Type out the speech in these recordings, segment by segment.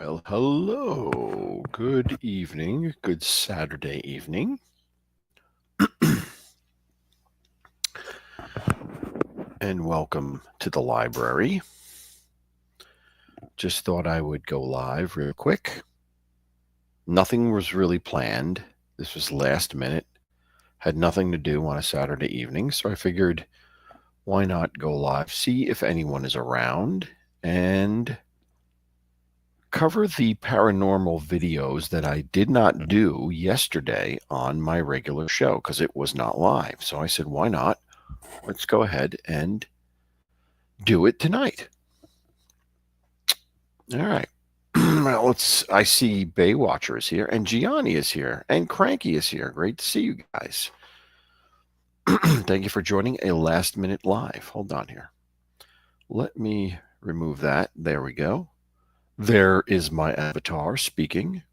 Well, hello. Good evening. Good Saturday evening. And welcome to the library. Just thought I would go live real quick. Nothing was really planned. This was last minute. Had nothing to do on a Saturday evening, so I figured why not go live, see if anyone is around, and cover the paranormal videos that I did not do yesterday on my regular show because it was not live. So I said, why not? Let's go ahead and do it tonight. All right. Well, I see Baywatcher is here, and Gianni is here, and Cranky is here. Great to see you guys. Thank you for joining a last minute live. Hold on here. Let me remove that. There we go. There is my avatar speaking.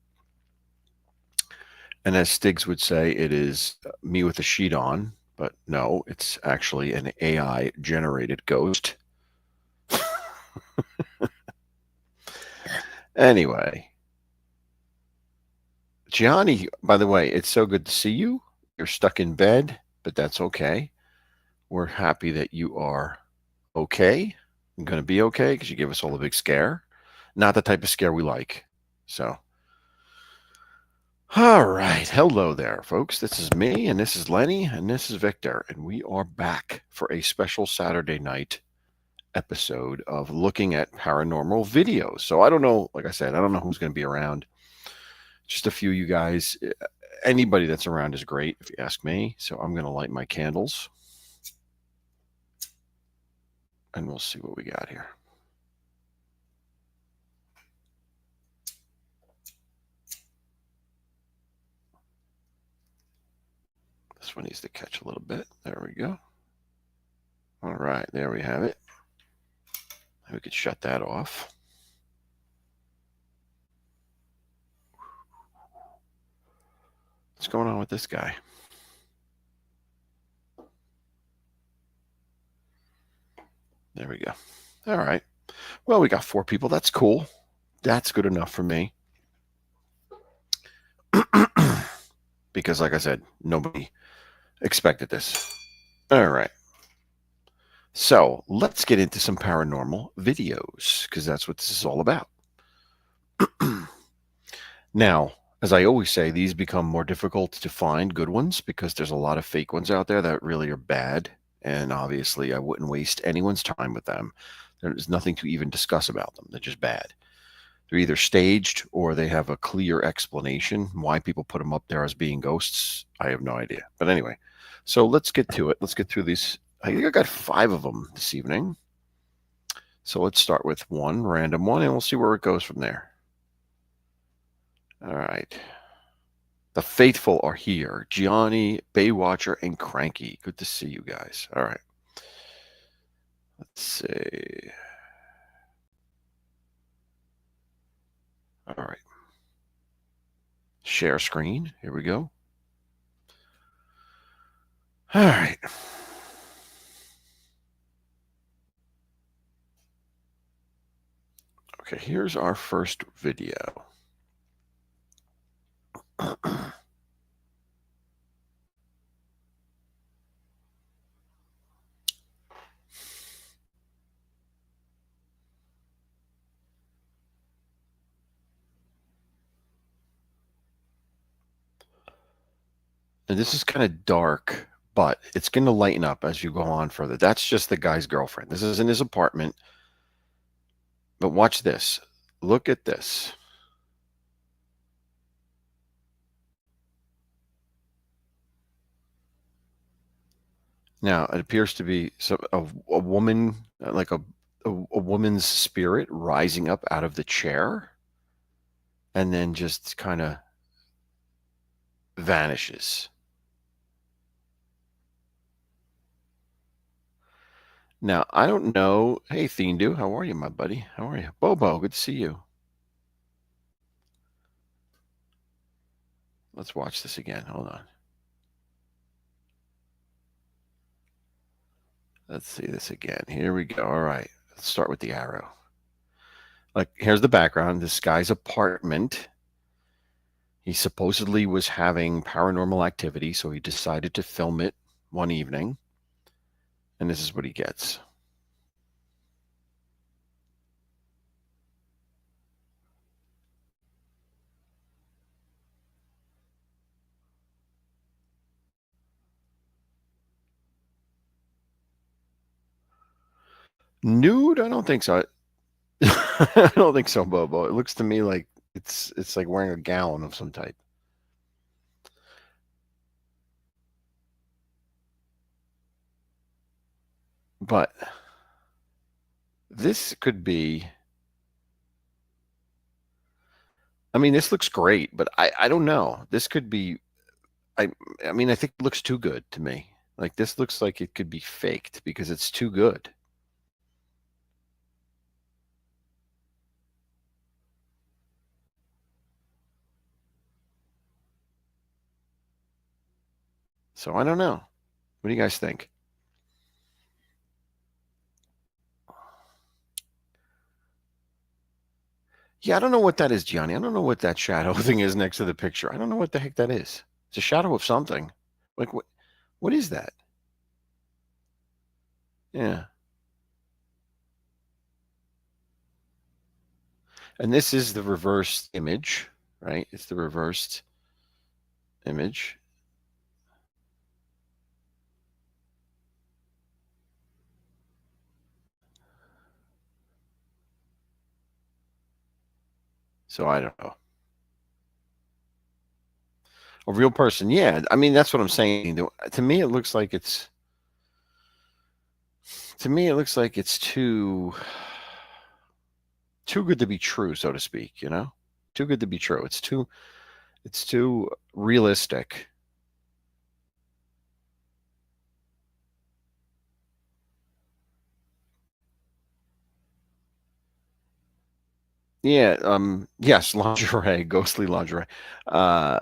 And as Stiggs would say, it is me with a sheet on, but no, it's actually an AI generated ghost. Anyway, Gianni, by the way, it's so good to see you. You're stuck in bed, but that's okay. We're happy that you are okay. I'm going to be okay because you gave us all a big scare. Not the type of scare we like. So, all right. Hello there, folks. This is me, and this is Lenny, and this is Victor, and we are back for a special Saturday night episode of looking at paranormal videos. So I don't know, like I said, I don't know who's going to be around. Just a few of you guys. Anybody that's around is great, if you ask me. So I'm going to light my candles. And we'll see what we got here. This one needs to catch a little bit. There we go. All right, there we have it. We could shut that off. What's going on with this guy? There we go. All right. Well, we got 4 people. That's cool. That's good enough for me. Because, like I said, nobody expected this. All right. So let's get into some paranormal videos because that's what this is all about. Now, as I always say, these become more difficult to find good ones because there's a lot of fake ones out there that really are bad. And obviously, I wouldn't waste anyone's time with them. There's nothing to even discuss about them. They're just bad. They're either staged or they have a clear explanation. Why people put them up there as being ghosts, I have no idea. But anyway, so let's get to it. Let's get through these. I think I got 5 of them this evening. So let's start with one, random one, and we'll see where it goes from there. All right. The faithful are here. Gianni, Baywatcher, and Cranky. Good to see you guys. All right. Let's see. All right. Share screen. Here we go. All right. Okay, here's our first video. And this is kind of dark, but it's going to lighten up as you go on further. That's just the guy's girlfriend. This is in his apartment. But watch this. Look at this. Now, it appears to be a woman, like a woman's spirit rising up out of the chair and then just kind of vanishes. Now, I don't know. Hey, Thindu, how are you, my buddy? How are you? Bobo, good to see you. Let's watch this again. Hold on. Let's see this again. Here we go. All right. Let's start with the arrow. Like, here's the background. This guy's apartment. He supposedly was having paranormal activity, so he decided to film it one evening. And this is what he gets. Nude? I don't think so. I don't think so, Bobo. It looks to me like it's like wearing a gown of some type. But this could be. I mean, this looks great, but I don't know. This could be. I I mean, I think it looks too good to me. Like this looks like it could be faked because it's too good. So I don't know. What do you guys think? Yeah, I don't know what that is, Gianni. I don't know what that shadow thing is next to the picture. I don't know what the heck that is. It's a shadow of something. Like what is that? Yeah. And this is the reversed image, right? It's the reversed image. So I don't know. A real person, yeah. I mean, that's what I'm saying. To me, it looks like it's. To me, it looks like it's too good to be true, so to speak. You know, too good to be true. It's too realistic. Yeah. Yes, lingerie, ghostly lingerie. Uh,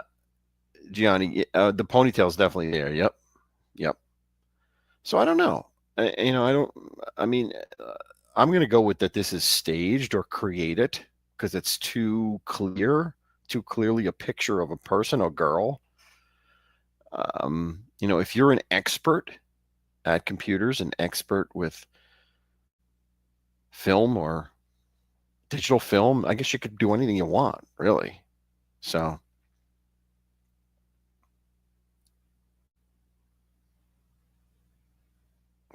Gianni, the ponytail's definitely there. Yep. Yep. So I don't know. I don't. I mean, I'm going to go with that. This is staged or created because it's too clear, too clearly a picture of a person, a girl. If you're an expert at computers, an expert with film or digital film, I guess you could do anything you want, really. So,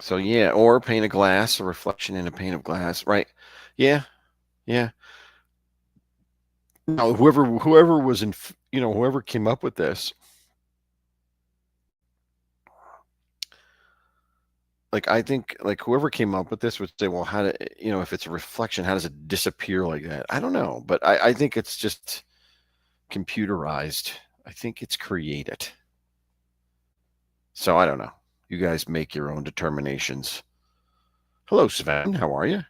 so yeah, or pane of glass, a reflection in a pane of glass, right? Yeah, yeah. Now, whoever was in, whoever came up with this, like I think, like whoever came up with this would say, well, how do if it's a reflection, how does it disappear like that? I don't know, but I think it's just computerized. I think it's created. So I don't know. You guys make your own determinations. Hello, Sven. How are you?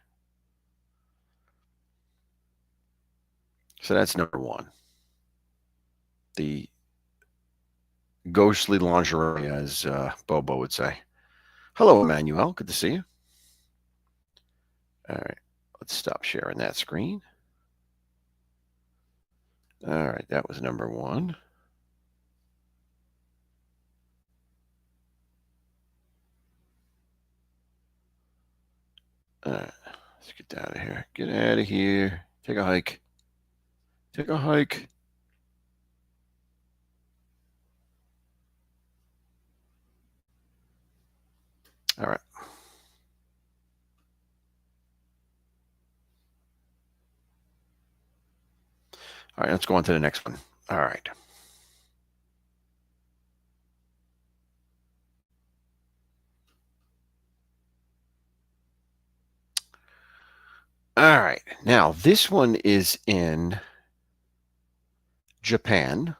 So that's number one. The ghostly lingerie, as Bobo would say. Hello, Emmanuel. Good to see you. All right. Let's stop sharing that screen. All right. That was number one. All right. Let's get out of here. Get out of here. Take a hike. Take a hike. All right. All right. Let's go on to the next one. All right. All right. Now, this one is in Japan,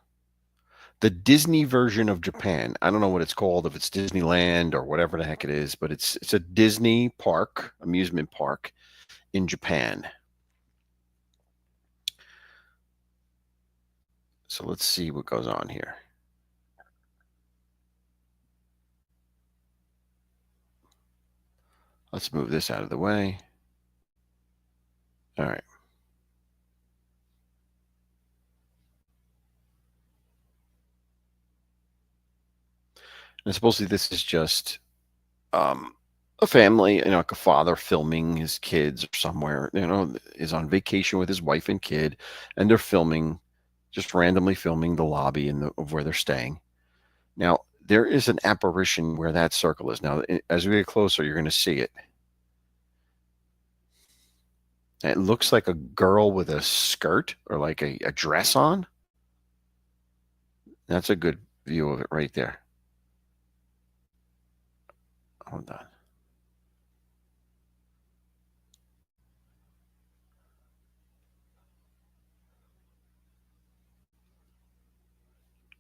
the Disney version of Japan. I don't know what it's called, if it's Disneyland or whatever the heck it is, but it's a Disney park, amusement park in Japan. So let's see what goes on here. Let's move this out of the way. All right. And supposedly this is just um, a family, like a father filming his kids or somewhere, is on vacation with his wife and kid, and they're filming, just randomly filming the lobby of where they're staying. Now, there is an apparition where that circle is. Now, as we get closer, you're going to see it. It looks like a girl with a skirt or like a dress on. That's a good view of it right there. Hold on.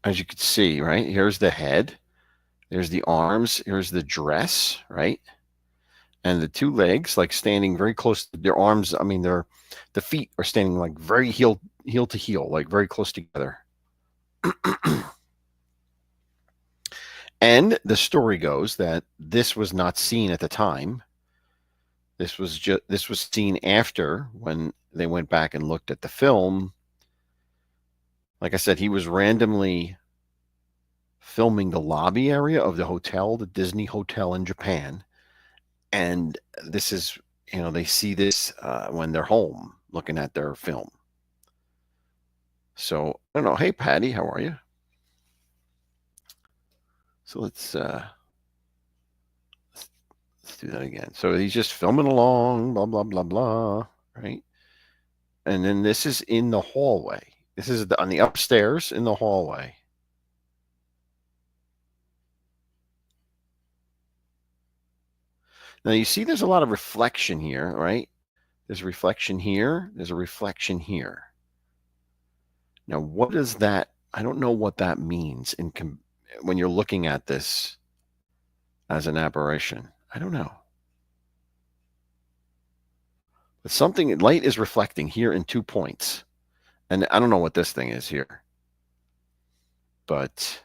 As you can see, right? Here's the head. There's the arms. Here's the dress, right? And the two legs, like standing very close to their arms. I mean, the feet are standing like very heel to heel, like very close together. And the story goes that this was not seen at the time. This was seen after, when they went back and looked at the film. Like I said, he was randomly filming the lobby area of the hotel, the Disney hotel in Japan. And this is, they see this when they're home looking at their film. So I don't know. Hey, Patty, how are you? So let's do that again. So he's just filming along, blah blah blah blah, right? And then this is in the hallway. This is on the upstairs in the hallway. Now you see there's a lot of reflection here, right? There's a reflection here. There's a reflection here. Now, what is that? I don't know what that means when you're looking at this as an apparition. I don't know. But something light is reflecting here in 2 points. And I don't know what this thing is here. But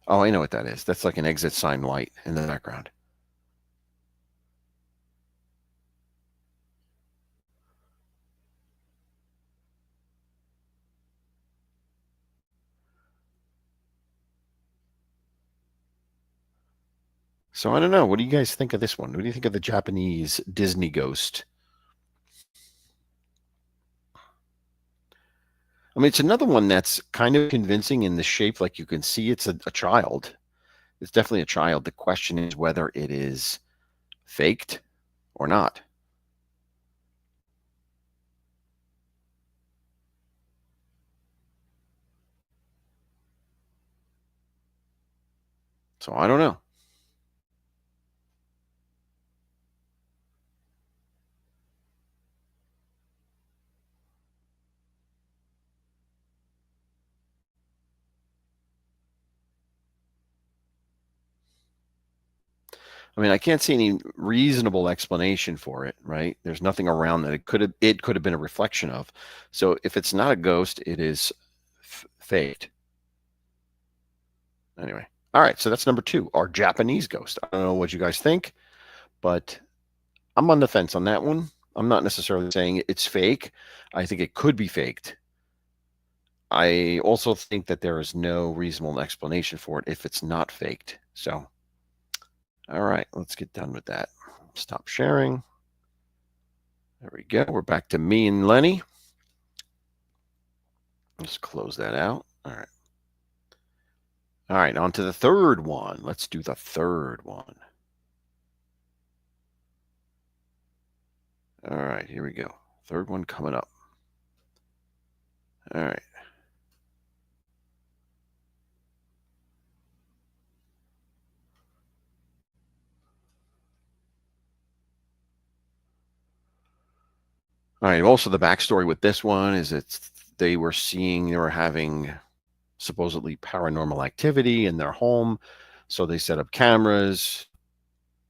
oh, I know what that is. That's like an exit sign light in the background. So I don't know. What do you guys think of this one? What do you think of the Japanese Disney ghost? I mean, it's another one that's kind of convincing in the shape. Like you can see it's a child. It's definitely a child. The question is whether it is faked or not. So I don't know. I mean, I can't see any reasonable explanation for it, right? There's nothing around that it could have been a reflection of. So if it's not a ghost, it is faked. Anyway, all right. So that's number two, our Japanese ghost. I don't know what you guys think, but I'm on the fence on that one. I'm not necessarily saying it's fake. I think it could be faked. I also think that there is no reasonable explanation for it if it's not faked. So, all right, let's get done with that. Stop sharing. There we go. We're back to me and Lenny. Let's close that out. All right. All right, on to the third one. Let's do the third one. All right, here we go. Third one coming up. All right. All right. Also, the backstory with this one is they were having supposedly paranormal activity in their home. So they set up cameras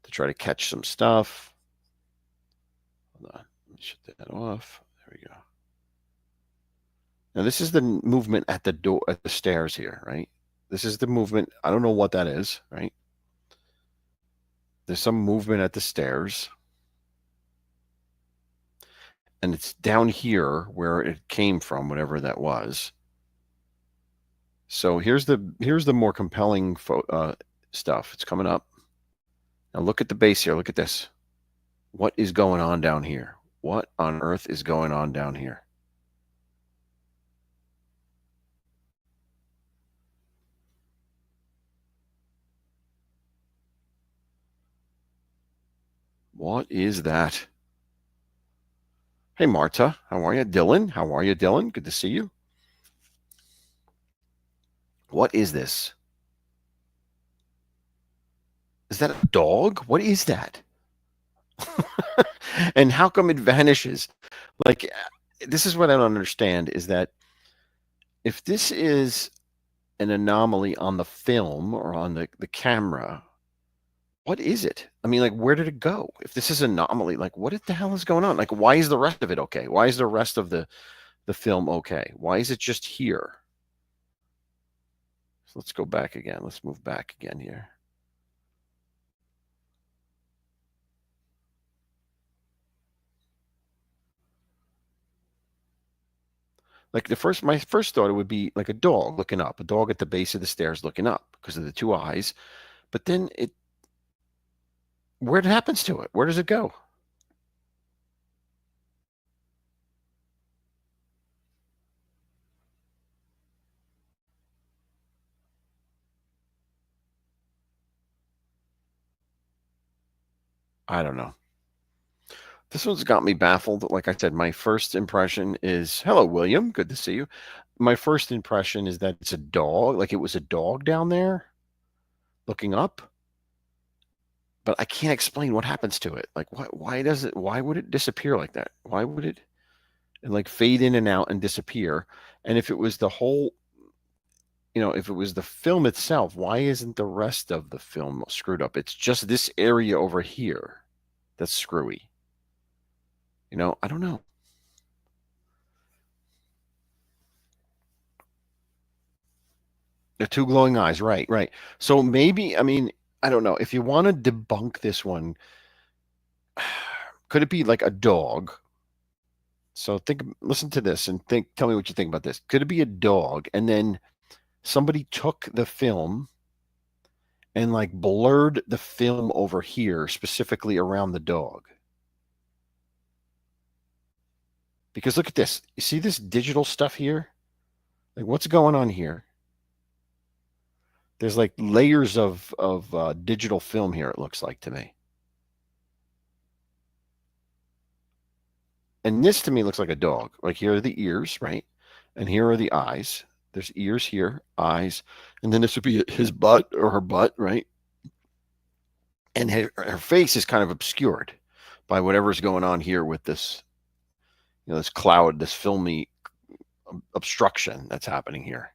to try to catch some stuff. Hold on. Let me shut that off. There we go. Now, this is the movement at the door, at the stairs here, right? This is the movement. I don't know what that is, right? There's some movement at the stairs. And it's down here where it came from, whatever that was. So here's the more compelling stuff. It's coming up. Now look at the base here. Look at this. What is going on down here? What on earth is going on down here? What is that? Hey, Marta. How are you? Dylan. How are you, Dylan? Good to see you. What is this? Is that a dog? What is that? And how come it vanishes? Like, this is what I don't understand is that if this is an anomaly on the film or on the camera, what is it? I mean, like, where did it go? If this is an anomaly, like, what the hell is going on? Like, why is the rest of it okay? Why is the rest of the film okay? Why is it just here? So let's go back again. Let's move back again here. Like my first thought it would be like a dog looking up, a dog at the base of the stairs looking up because of the two eyes. But then where happens to it? Where does it go? I don't know. This one's got me baffled. Like I said, my first impression is, hello, William. Good to see you. My first impression is that it's a dog, like it was a dog down there looking up. But I can't explain what happens to it. Like, why would it disappear like that? Why would it like fade in and out and disappear? And if it was the whole, if it was the film itself, why isn't the rest of the film screwed up? It's just this area over here that's screwy. I don't know. The two glowing eyes, right, right. So maybe, I mean, I don't know. If you want to debunk this one, could it be like a dog? So listen to this and tell me what you think about this. Could it be a dog? And then somebody took the film and like blurred the film over here, specifically around the dog. Because look at this. You see this digital stuff here? Like what's going on here? There's like layers of digital film here, it looks like to me. And this to me looks like a dog. Like here are the ears, right? And here are the eyes. There's ears here, eyes, and then this would be his butt or her butt, right? And her face is kind of obscured by whatever's going on here with this, this cloud, this filmy obstruction that's happening here.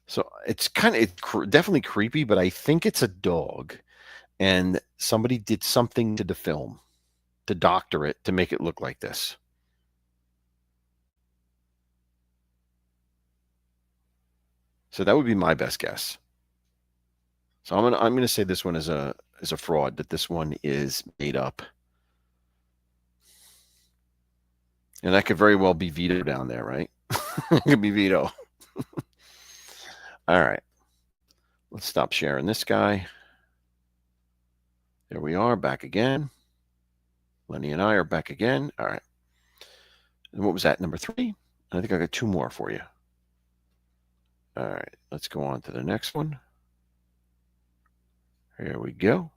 So it's definitely creepy, but I think it's a dog, and somebody did something to the film to doctor it to make it look like this. So that would be my best guess. So I'm gonna say this one is a fraud. That this one is made up, and that could very well be Vito down there, right? It could be Vito. All right, let's stop sharing this guy. There we are, back again. Lenny and I are back again. All right. And what was that, number 3? I think I got 2 more for you. All right, let's go on to the next one. Here we go.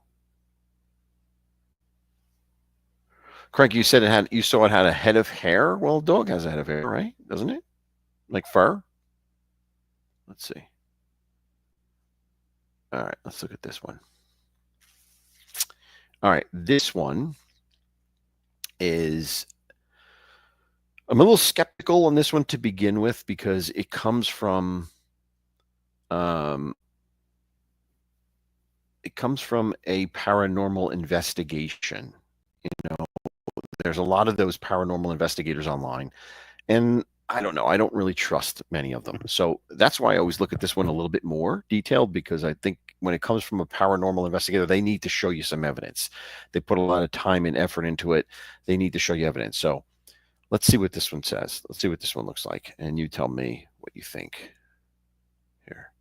Craig, you said you saw it had a head of hair. Well, a dog has a head of hair, right? Doesn't it? Like fur? Let's see. All right, let's look at this one. All right, this one is, I'm a little skeptical on this one to begin with because it comes from a paranormal investigation. There's a lot of those paranormal investigators online, and I don't know. I don't really trust many of them. So that's why I always look at this one a little bit more detailed, because I think when it comes from a paranormal investigator, they need to show you some evidence. They put a lot of time and effort into it. They need to show you evidence. So Let's see what this one says. Let's see what this one looks like, and you tell me what you think here.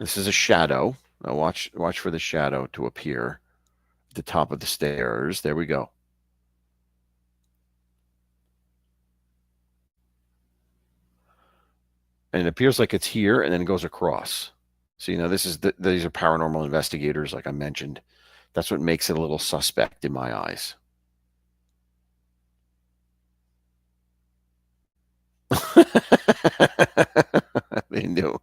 This is a shadow. Now watch for the shadow to appear at the top of the stairs. There we go. And it appears like it's here, and then it goes across. So, these are paranormal investigators, like I mentioned. That's what makes it a little suspect in my eyes. They do.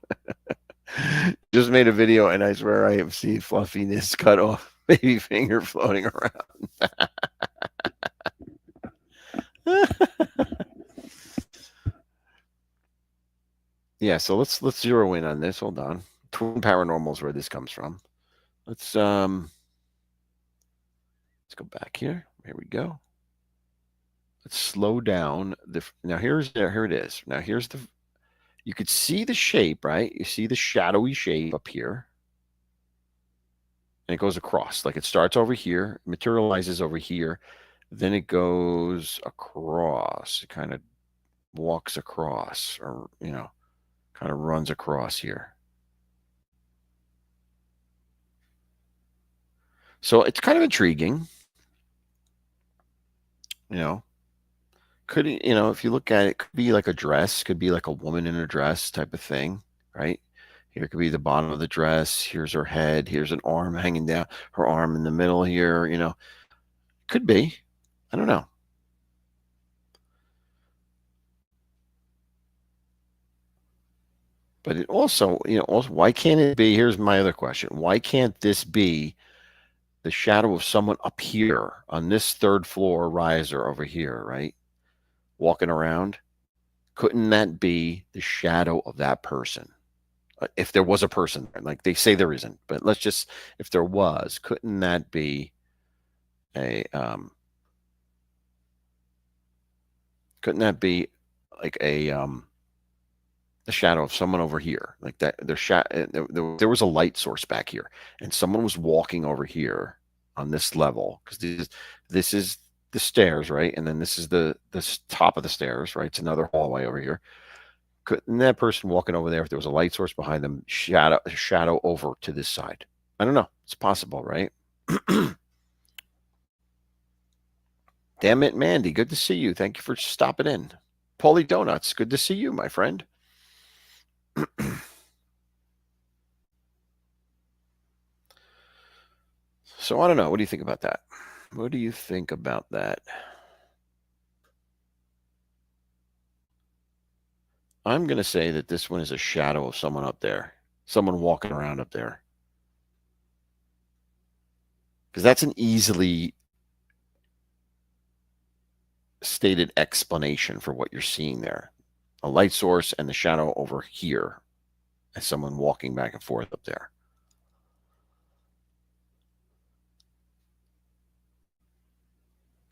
Just made a video, and I swear I have seen fluffiness cut off baby finger floating around. Yeah, so let's zero in on this. Hold on. Twin Paranormal is where this comes from. Let's go back here. Here we go. Let's slow down now. Here it is. Now here's you could see the shape, right? You see the shadowy shape up here. And it goes across. Like it starts over here, materializes over here, then it goes across. It kind of walks across, or kind of runs across here. So it's kind of intriguing. Could if you look at it, could be like a dress, could be like a woman in a dress type of thing, right? Here could be the bottom of the dress. Here's her head. Here's an arm hanging down. Her arm in the middle here. Could be. I don't know. But it also, why can't it be? Here's my other question. Why can't this be the shadow of someone up here on this third floor riser over here, right? Walking around? Couldn't that be the shadow of that person? If there was a person, like they say there isn't, but if there was, couldn't that be couldn't that be like the shadow of someone over here, like that? There was a light source back here, and someone was walking over here on this level, because this is the stairs, right? And then this is the top of the stairs, right? It's another hallway over here. Couldn't that person walking over there, if there was a light source behind them, shadow over to this side? I don't know. It's possible, right? Damn it, Mandy. Good to see you. Thank you for stopping in. Paulie Donuts. Good to see you, my friend. So I don't know. What do you think about that? What do you think about that? I'm going to say that this one is a shadow of someone up there, someone walking around up there. Because that's an easily stated explanation for what you're seeing there. A light source and the shadow over here, and someone walking back and forth up there.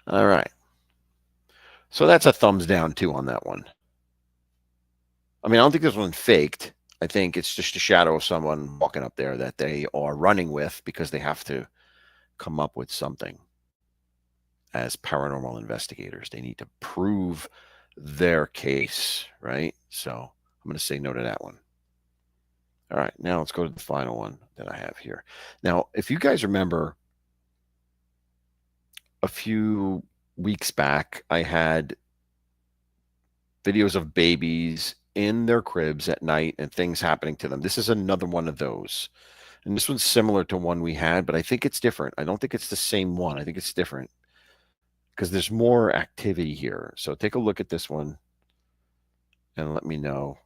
All right. So that's a thumbs down too on that one. I mean, I don't think this one's faked. I think it's just a shadow of someone walking up there that they are running with, because they have to come up with something. As paranormal investigators, they need to prove their case, right? So I'm going to say no to that one. All right, now let's go to the final one that I have here. Now, if you guys remember, a few weeks back, I had videos of babies in their cribs at night and things happening to them. This is another one of those. And this one's similar to one we had, but I think it's different. I don't think it's the same one. I think it's different, because there's more activity here. So take a look at this one and let me know.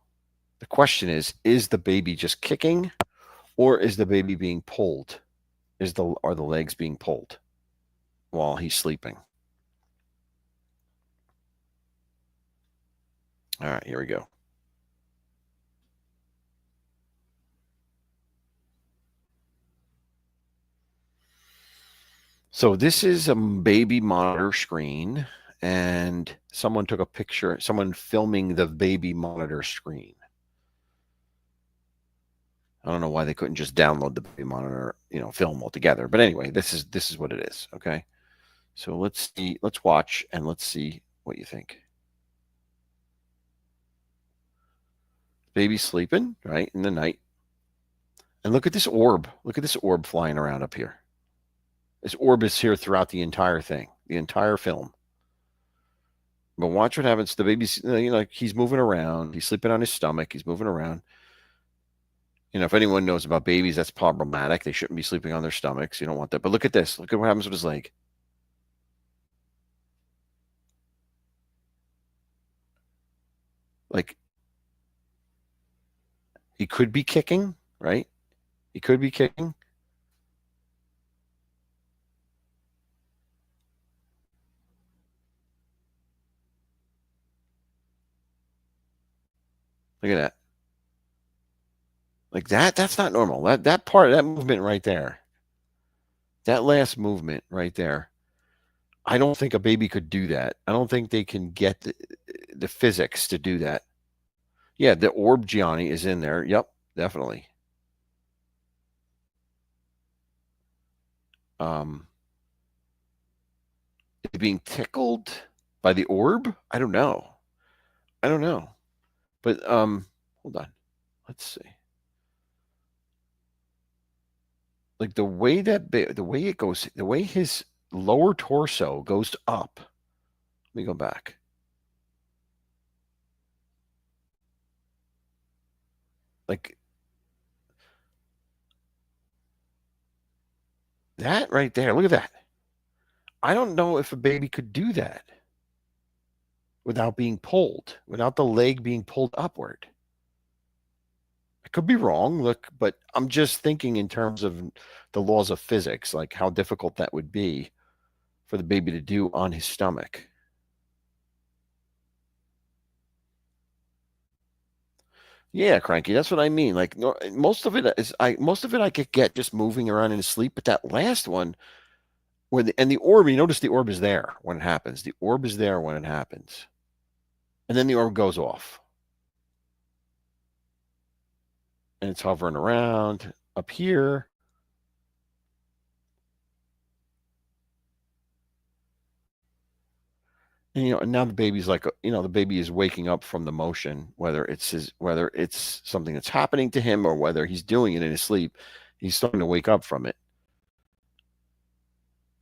The question is the baby just kicking, or is the baby being pulled? Are the legs being pulled while he's sleeping? All right, here we go. So this is a baby monitor screen, and someone took a picture, someone filming the baby monitor screen. I don't know why they couldn't just download the baby monitor, film altogether. But anyway, this is what it is. Okay. So let's see, let's watch and let's see what you think. Baby's sleeping, right, in the night. And look at this orb. Look at this orb flying around up here. This orb is here throughout the entire thing, the entire film. But watch what happens. The baby's, like he's moving around. He's sleeping on his stomach. He's moving around. If anyone knows about babies, that's problematic. They shouldn't be sleeping on their stomachs. You don't want that. But look at this. Look at what happens with his leg. Like, he could be kicking, right? He could be kicking. Look at that. Like that's not normal. That part, that movement right there. That last movement right there. I don't think a baby could do that. I don't think they can get the physics to do that. Yeah, the orb Gianni is in there. Yep, definitely. Is being tickled by the orb? I don't know. I don't know. But hold on. Let's see. Like the way it goes, the way his lower torso goes up. Let me go back. Like that right there. Look at that. I don't know if a baby could do that without being pulled, without the leg being pulled upward. I could be wrong, look, but I'm just thinking in terms of the laws of physics, like how difficult that would be for the baby to do on his stomach. Yeah, cranky. That's what I mean. Like most of it I could get just moving around in his sleep, but that last one and the orb, you notice the orb is there when it happens. The orb is there when it happens. And then the orb goes off. And it's hovering around up here. And and now the baby's like, the baby is waking up from the motion, whether it's something that's happening to him or whether he's doing it in his sleep. He's starting to wake up from it.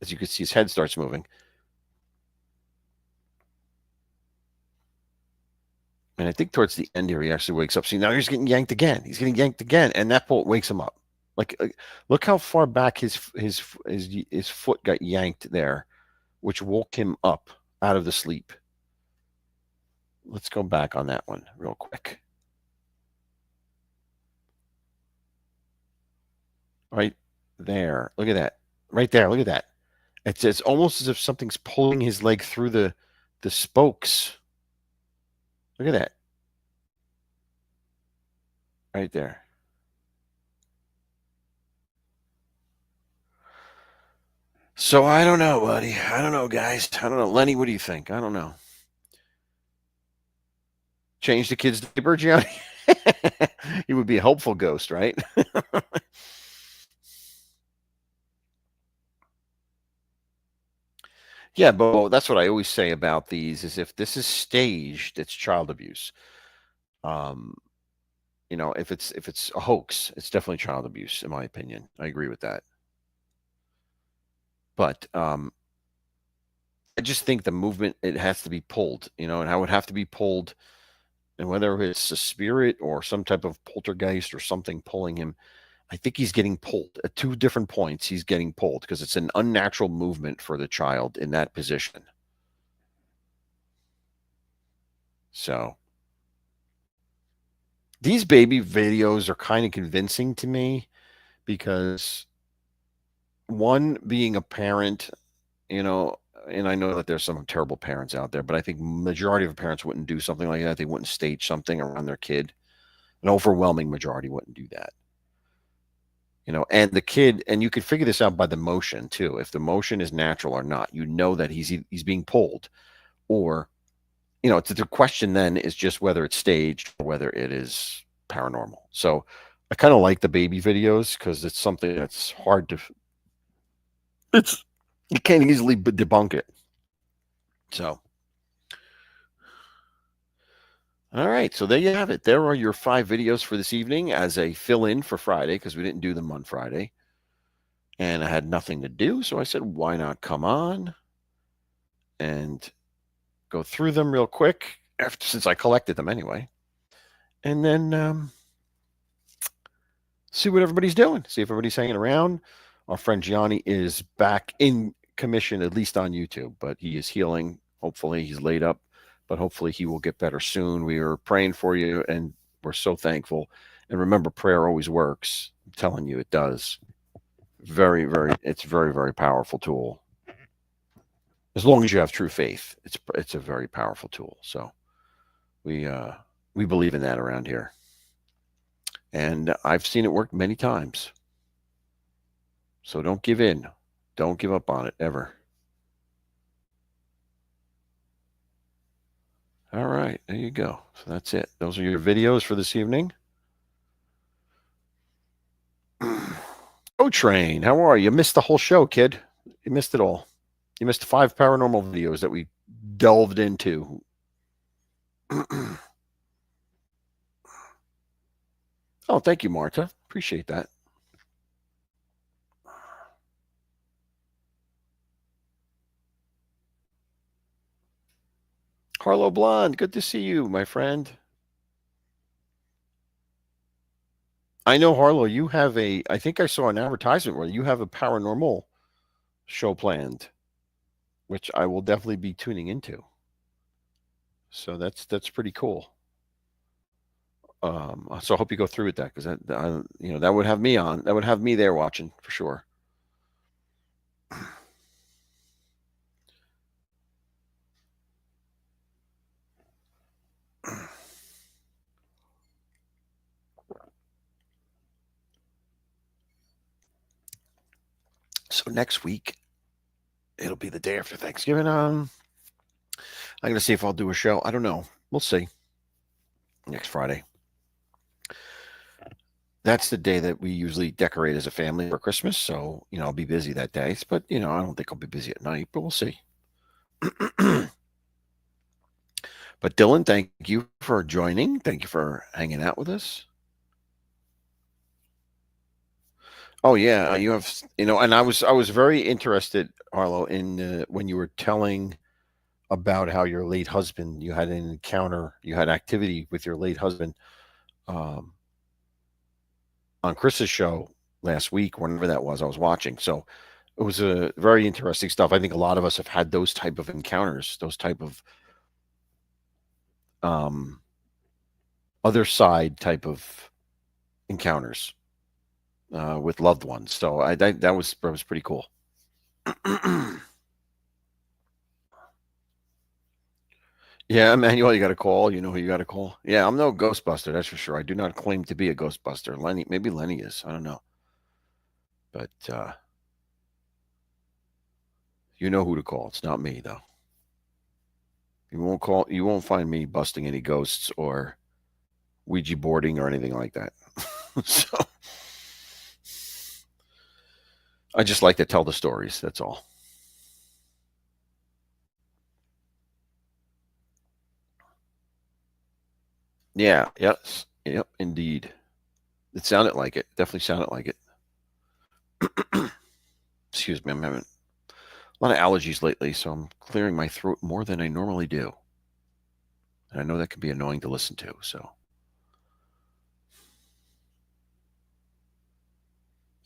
As you can see, his head starts moving. And I think towards the end here, he actually wakes up. See, now he's getting yanked again. He's getting yanked again, and that bolt wakes him up. Like, look how far back his foot got yanked there, which woke him up out of the sleep. Let's go back on that one real quick. Right there. Look at that. Right there. Look at that. It's almost as if something's pulling his leg through the spokes. Look at that. Right there. So I don't know, buddy. I don't know, guys. I don't know. Lenny, what do you think? I don't know. Change the kid's diaper, Gianni? He would be a helpful ghost, right? Yeah, but that's what I always say about these is if this is staged, it's child abuse. Um, if it's a hoax, it's definitely child abuse, in my opinion. I agree with that. But I just think the movement it has to be pulled, and I would have to be pulled, and whether it's a spirit or some type of poltergeist or something pulling him, I think he's getting pulled at two different points. He's getting pulled because it's an unnatural movement for the child in that position. So these baby videos are kind of convincing to me because one, being a parent, and I know that there's some terrible parents out there, but I think majority of parents wouldn't do something like that. They wouldn't stage something around their kid. An overwhelming majority wouldn't do that. And the kid, and you could figure this out by the motion too. If the motion is natural or not, that he's being pulled, or the question then is just whether it's staged or whether it is paranormal. So I kind of like the baby videos because it's something that's hard to. It's you can't easily debunk it. So, all right. So there you have it. There are your 5 videos for this evening as a fill-in for Friday because we didn't do them on Friday, and I had nothing to do. So I said, why not come on and go through them real quick since I collected them anyway, and then see what everybody's doing. See if everybody's hanging around. Our friend Gianni is back in commission, at least on YouTube, but he is healing. Hopefully, he's laid up, but hopefully he will get better soon. We are praying for you, and we're so thankful. And remember, prayer always works. I'm telling you, it does. It's a very, very powerful tool. As long as you have true faith, it's a very powerful tool. So we believe in that around here. And I've seen it work many times. So don't give in. Don't give up on it ever. All right, there you go. So that's it. Those are your videos for this evening. Train, how are you? You missed the whole show, kid. You missed it all. You missed 5 paranormal videos that we delved into. Oh, thank you, Marta. Appreciate that. Harlow Blonde, good to see you, my friend. I know, Harlow, you have I think I saw an advertisement where you have a paranormal show planned, which I will definitely be tuning into. So that's pretty cool. So I hope you go through with that because that would have me on. That would have me there watching for sure. So next week, it'll be the day after Thanksgiving. I'm gonna see if I'll do a show. I don't know. We'll see. Next Friday. That's the day that we usually decorate as a family for Christmas. So I'll be busy that day. But I don't think I'll be busy at night. But we'll see. But Dylan, thank you for joining. Thank you for hanging out with us. Oh yeah, you have and I was very interested, Arlo, in when you were telling about how your late husband, you had an encounter, you had activity with your late husband um, on Chris's show last week, whenever that was. I was watching, so it was a very interesting stuff. I think a lot of us have had those type of encounters, those type of other side type of encounters with loved ones. So that was pretty cool. Yeah, Emmanuel, you got to call. You know who you got to call. Yeah, I'm no Ghostbuster, that's for sure. I do not claim to be a Ghostbuster. Maybe Lenny is. I don't know, but you know who to call. It's not me though. You won't call. You won't find me busting any ghosts or Ouija boarding or anything like that. So I just like to tell the stories. That's all. Yeah. Yes. Yep. Indeed. It sounded like it. Definitely sounded like it. Excuse me. I'm having a lot of allergies lately, so I'm clearing my throat more than I normally do. And I know that can be annoying to listen to. So,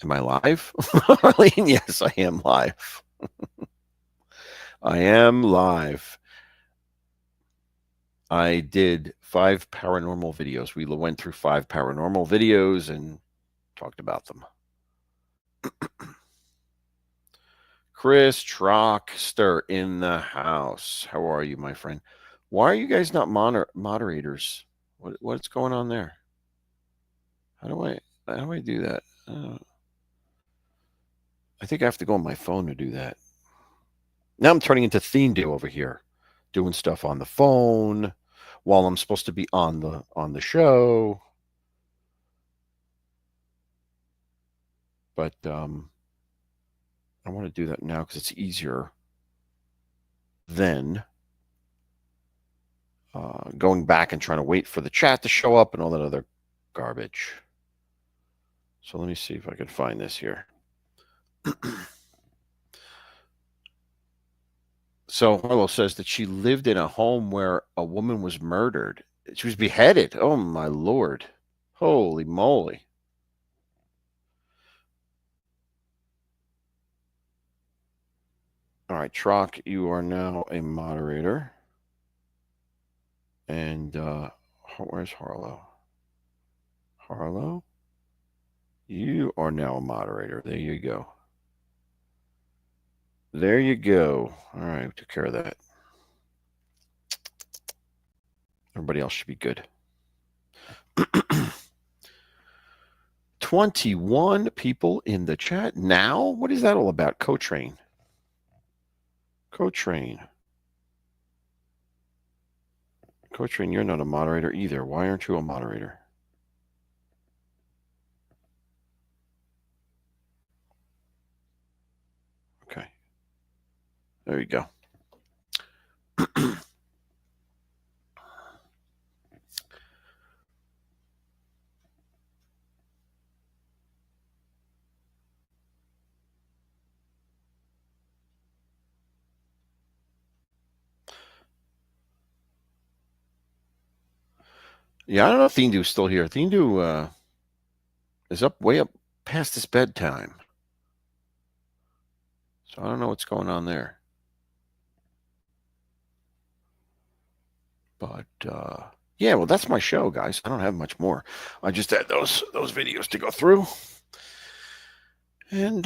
am I live? Arlene, yes, I am live. I am live. I did 5 paranormal videos. We went through 5 paranormal videos and talked about them. Chris Trockster in the house. How are you, my friend? Why are you guys not moderators? What's going on there? How do I do that? I think I have to go on my phone to do that. Now I'm turning into TheGuild over here, doing stuff on the phone while I'm supposed to be on the show. But I want to do that now because it's easier than going back and trying to wait for the chat to show up and all that other garbage. So let me see if I can find this here. So Harlow says that she lived in a home where a woman was murdered. She was beheaded. Oh, my Lord. Holy moly. All right, Trock, you are now a moderator. And where's Harlow? Harlow? You are now a moderator. There you go. There you go. All right, we took care of that. Everybody else should be good. 21 people in the chat now? What is that all about? Co-train. Co-train. Co-train, you're not a moderator either. Why aren't you a moderator? Okay. There you go. Yeah, I don't know if Thindu's still here. Thindu is way up past his bedtime. So I don't know what's going on there. But yeah, well, that's my show, guys. I don't have much more. I just had those videos to go through. And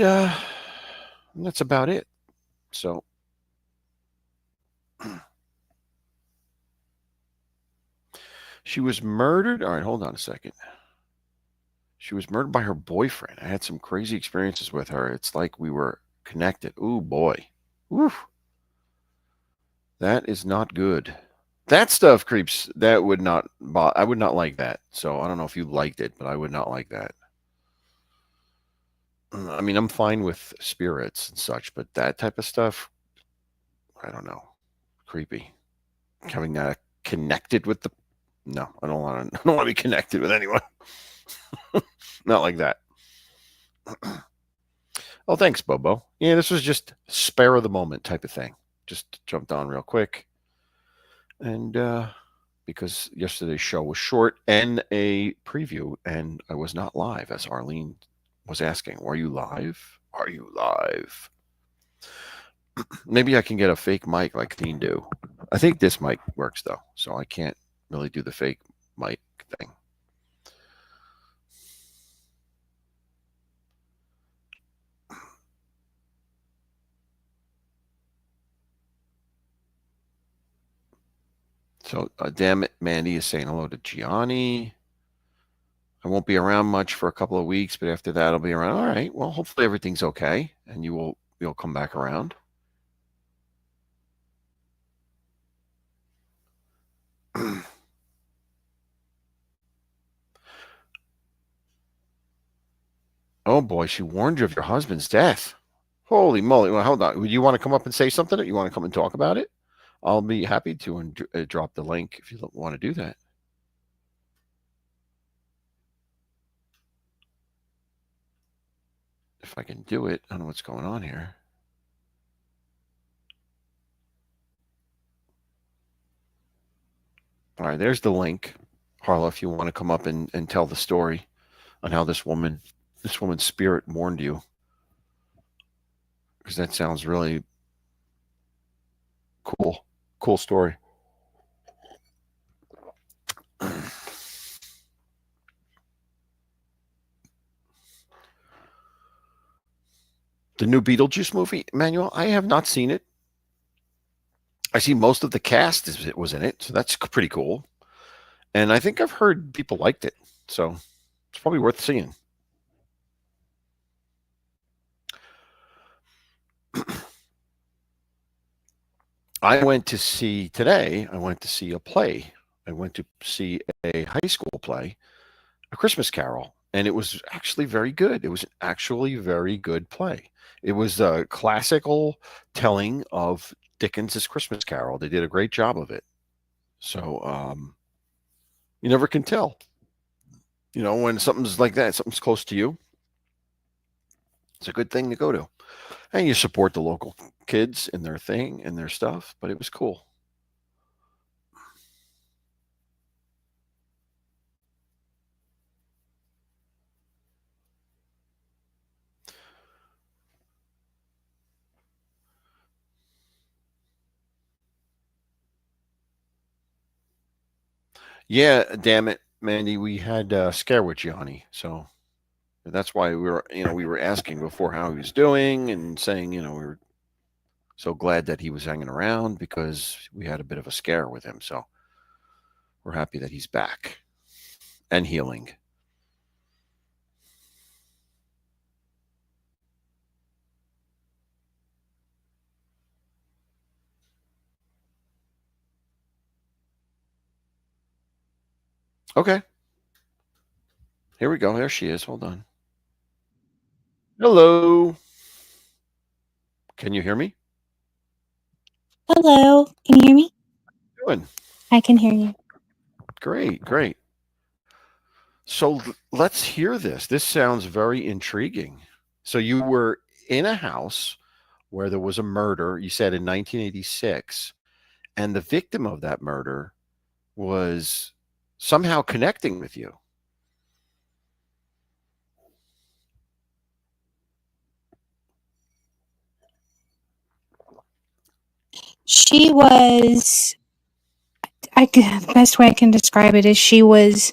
that's about it. So she was murdered. All right, hold on a second. She was murdered by her boyfriend. I had some crazy experiences with her. It's like we were connected. Ooh, boy. Oof. That is not good. That stuff creeps. That would not. I would not like that. So I don't know if you liked it, but I would not like that. I mean, I'm fine with spirits and such, but that type of stuff, I don't know. Creepy. Having that connected with the. No, I don't want to. I don't want to be connected with anyone. Not like that. Oh, thanks, Bobo. Yeah, this was just spare of the moment type of thing. Just jumped on real quick. And because yesterday's show was short and a preview, and I was not live, as Arlene was asking, "Are you live? Are you live?" Maybe I can get a fake mic like Theen do. I think this mic works though, so I can't really do the fake mic thing. So, damn it, Mandy is saying hello to Gianni. I won't be around much for a couple of weeks, but after that, I'll be around. All right. Well, hopefully everything's okay, and you'll come back around. Oh boy, she warned you of your husband's death. Holy moly! Well, hold on. Would you want to come up and say something? Or you want to come and talk about it? I'll be happy to drop the link if you want to do that. If I can do it, I don't know what's going on here. All right, there's the link. Harlow, if you want to come up and tell the story on how this woman's spirit warned you, because that sounds really cool story. The new Beetlejuice movie, Emmanuel, I have not seen it. I see most of the cast was in it, so that's pretty cool. And I think I've heard people liked it, so it's probably worth seeing. I went to see a play. I went to see a high school play, A Christmas Carol. and it was actually very good. It was actually very good play. It was a classical telling of Dickens's Christmas Carol. They did a great job of it. So you never can tell. When something's like that, something's close to you, it's a good thing to go to. And you support the local kids and their thing and their stuff, but it was cool. Yeah, damn it, Mandy, we had a scare with Gianni, so that's why we were asking before how he was doing and saying, we were so glad that he was hanging around because we had a bit of a scare with him. So we're happy that he's back and healing. Okay. Here we go. There she is. Hold on. Hello. Can you hear me? Hello, can you hear me? Doing I can hear you. great, great. So let's hear this. This sounds very intriguing. So you were in a house where there was a murder, you said in 1986, and the victim of that murder was somehow connecting with you. She was, the best way I can describe it is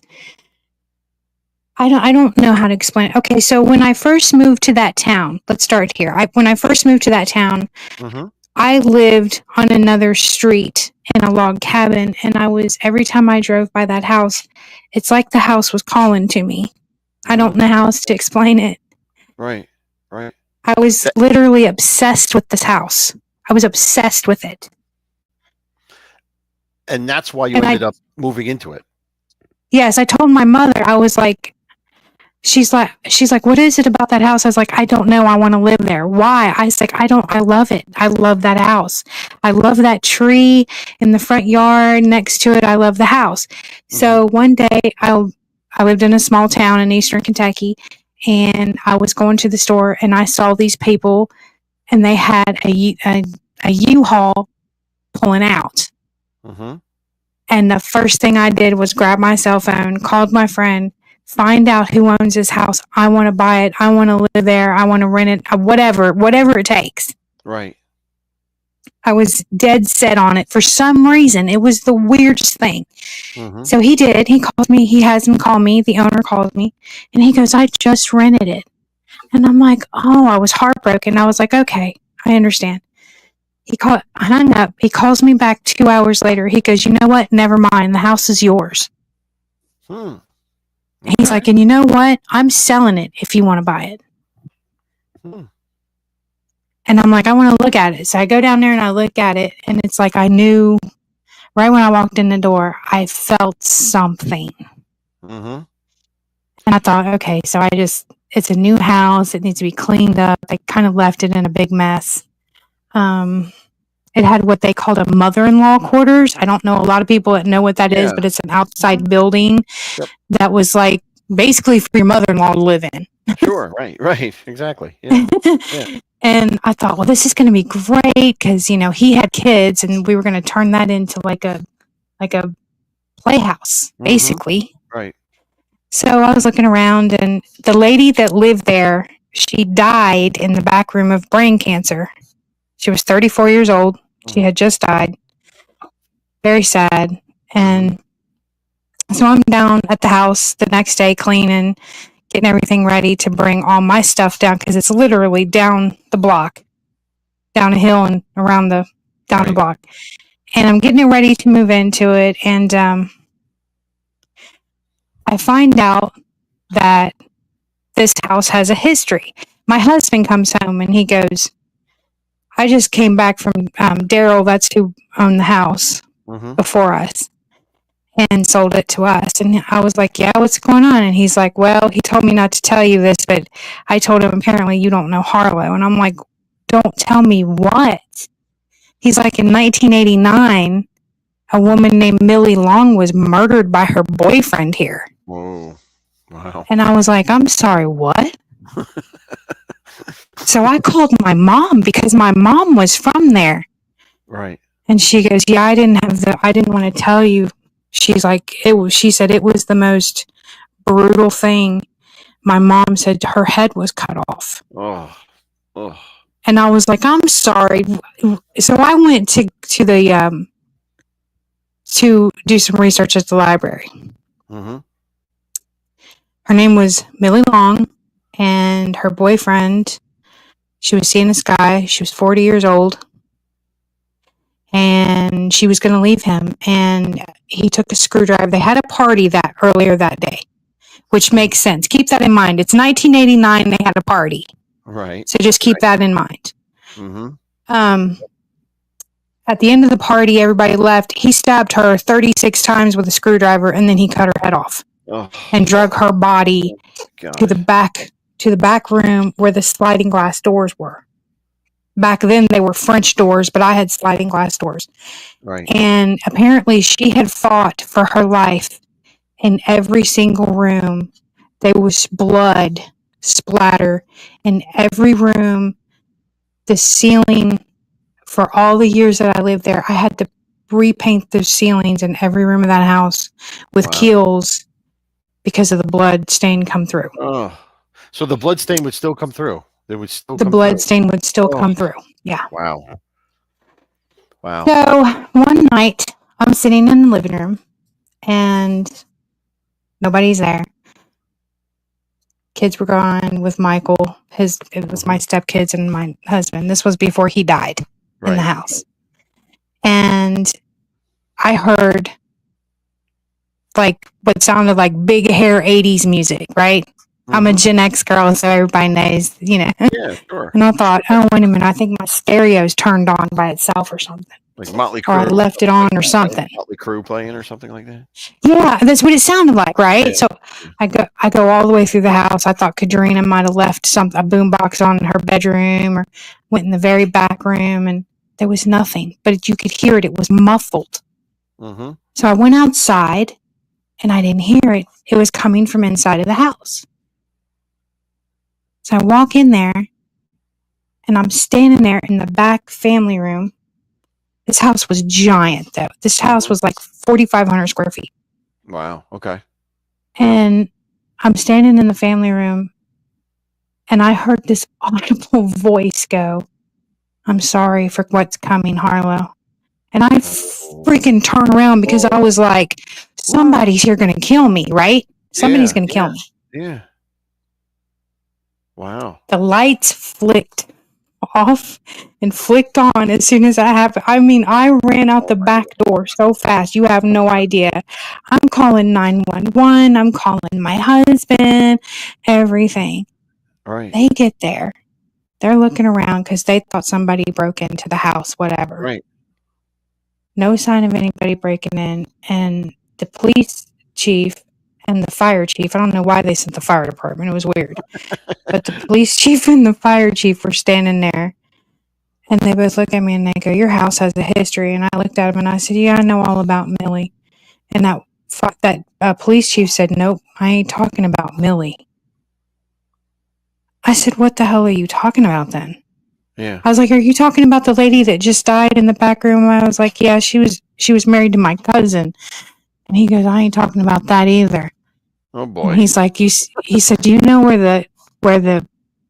I don't know how to explain it. Okay, so when I first moved to that town, let's start here. When I first moved to that town, Mm-hmm. I lived on another street in a log cabin, and every time I drove by that house, it's like the house was calling to me. I don't know how else to explain it. Right, right. I was literally obsessed with this house. I was obsessed with it. And that's why you And ended up moving into it. yes, I told my mother, I was like, she's like, what is it about that house? I was like, I don't know. I want to live there. Why? I was like, I love it. I love that house. I love that tree in the front yard next to it. I love the house. So one day I lived in a small town in eastern Kentucky, and I was going to the store and I saw these people, and they had a U-Haul pulling out. Mm-hmm. And the first thing I did was grab my cell phone, called my friend, find out who owns this house. I want to buy it. I want to live there. I want to rent it. Whatever it takes. Right. I was dead set on it for some reason. It was the weirdest thing. Mm-hmm. So he did. He calls me. He has him call me. The owner calls me, and he goes, "I just rented it." And I'm like, "Oh," I was heartbroken. I was like, "Okay, I understand." I hung up. He calls me back 2 hours later. He goes, "You know what? Never mind. The house is yours." Okay. He's like, "And you know what? I'm selling it if you want to buy it." And I'm like, "I want to look at it." So I go down there and I look at it, and it's like I knew right when I walked in the door, I felt something. Mm-hmm. And I thought, okay, so it's a new house. It needs to be cleaned up. They kind of left it in a big mess. It had what they called a mother-in-law quarters. I don't know a lot of people that know what that is, but it's an outside building that was like basically for your mother-in-law to live in. Sure, right, exactly. Yeah. Yeah. And I thought, well, this is going to be great because he had kids, and we were going to turn that into like a playhouse, basically. Right. So I was looking around, and the lady that lived there, she died in the back room of brain cancer. She was 34 years old. She had just died. Very sad. And so I'm down at the house the next day cleaning, getting everything ready to bring all my stuff down because it's literally down the block, down a hill and around down the block. And I'm getting it ready to move into it. And I find out that this house has a history. My husband comes home and he goes, I just came back from Daryl, that's who owned the house before us. and sold it to us. And I was like, yeah, what's going on? And he's like, well, he told me not to tell you this, but I told him apparently you don't know Harlow. And I'm like, don't tell me what? He's like, in 1989, a woman named Millie Long was murdered by her boyfriend here. Whoa. Wow. And I was like, I'm sorry, what? So I called my mom because my mom was from there. Right. And she goes, yeah, I didn't want to tell you. She's like, she said it was the most brutal thing. My mom said her head was cut off. Oh. Oh. And I was like, I'm sorry. So I went to the to do some research at the library. Mm-hmm. Her name was Millie Long, and her boyfriend, she was seeing this guy. She was 40 years old, and she was going to leave him. And he took a screwdriver. They had a party earlier that day, which makes sense. Keep that in mind. It's 1989. They had a party. Right. So just keep that in mind. Mm-hmm. At the end of the party, everybody left. He stabbed her 36 times with a screwdriver, and then he cut her head off and drug her body to the back room where the sliding glass doors were. Back then, they were French doors, but I had sliding glass doors. Right. And apparently, she had fought for her life in every single room. There was blood splatter in every room. The ceiling, for all the years that I lived there, I had to repaint the ceilings in every room of that house with keels because of the blood stain come through. Oh, so the blood stain would still come through. It would still the come blood through. stain would still come through. Yeah. Wow. Wow. So one night, I'm sitting in the living room, and nobody's there. Kids were gone with Michael. It was my stepkids and my husband. This was before he died in the house. And I heard like what sounded like big hair 80s music, right? Mm-hmm. I'm a Gen X girl, so everybody knows, Yeah, sure. And I thought, oh, wait a minute, I think my stereo's turned on by itself or something. Like Motley Crue. Or I left it on or something. Motley Crue playing or something like that? Yeah, that's what it sounded like, right? Yeah. So I go all the way through the house. I thought Kadrina might have left a boombox on in her bedroom or went in the very back room, and there was nothing. But you could hear it. It was muffled. Mm-hmm. So I went outside, and I didn't hear it. It was coming from inside of the house. So I walk in there, and I'm standing there in the back family room. This house was giant, though. This house was like 4,500 square feet. Wow. Okay. And I'm standing in the family room, and I heard this audible voice go, "I'm sorry for what's coming, Harlow." And I freaking turn around because I was like, somebody's here going to kill me, right? Somebody's going to kill me. Yeah. Wow. The lights flicked off and flicked on as soon as that happened. I mean, I ran out the back door so fast. You have no idea. I'm calling 911. I'm calling my husband, everything. Right. They get there. They're looking around because they thought somebody broke into the house, whatever. Right. No sign of anybody breaking in. And the police chief and the fire chief, I don't know why they sent the fire department. It was weird. But the police chief and the fire chief were standing there. And they both look at me and they go, "Your house has a history." And I looked at them and I said, "Yeah, I know all about Millie." And that police chief said, "Nope, I ain't talking about Millie." I said, "What the hell are you talking about then?" Yeah. I was like, "Are you talking about the lady that just died in the back room?" I was like, "Yeah, she was married to my cousin." And he goes, "I ain't talking about that either." Oh boy. And he's like, he said, "Do you know where the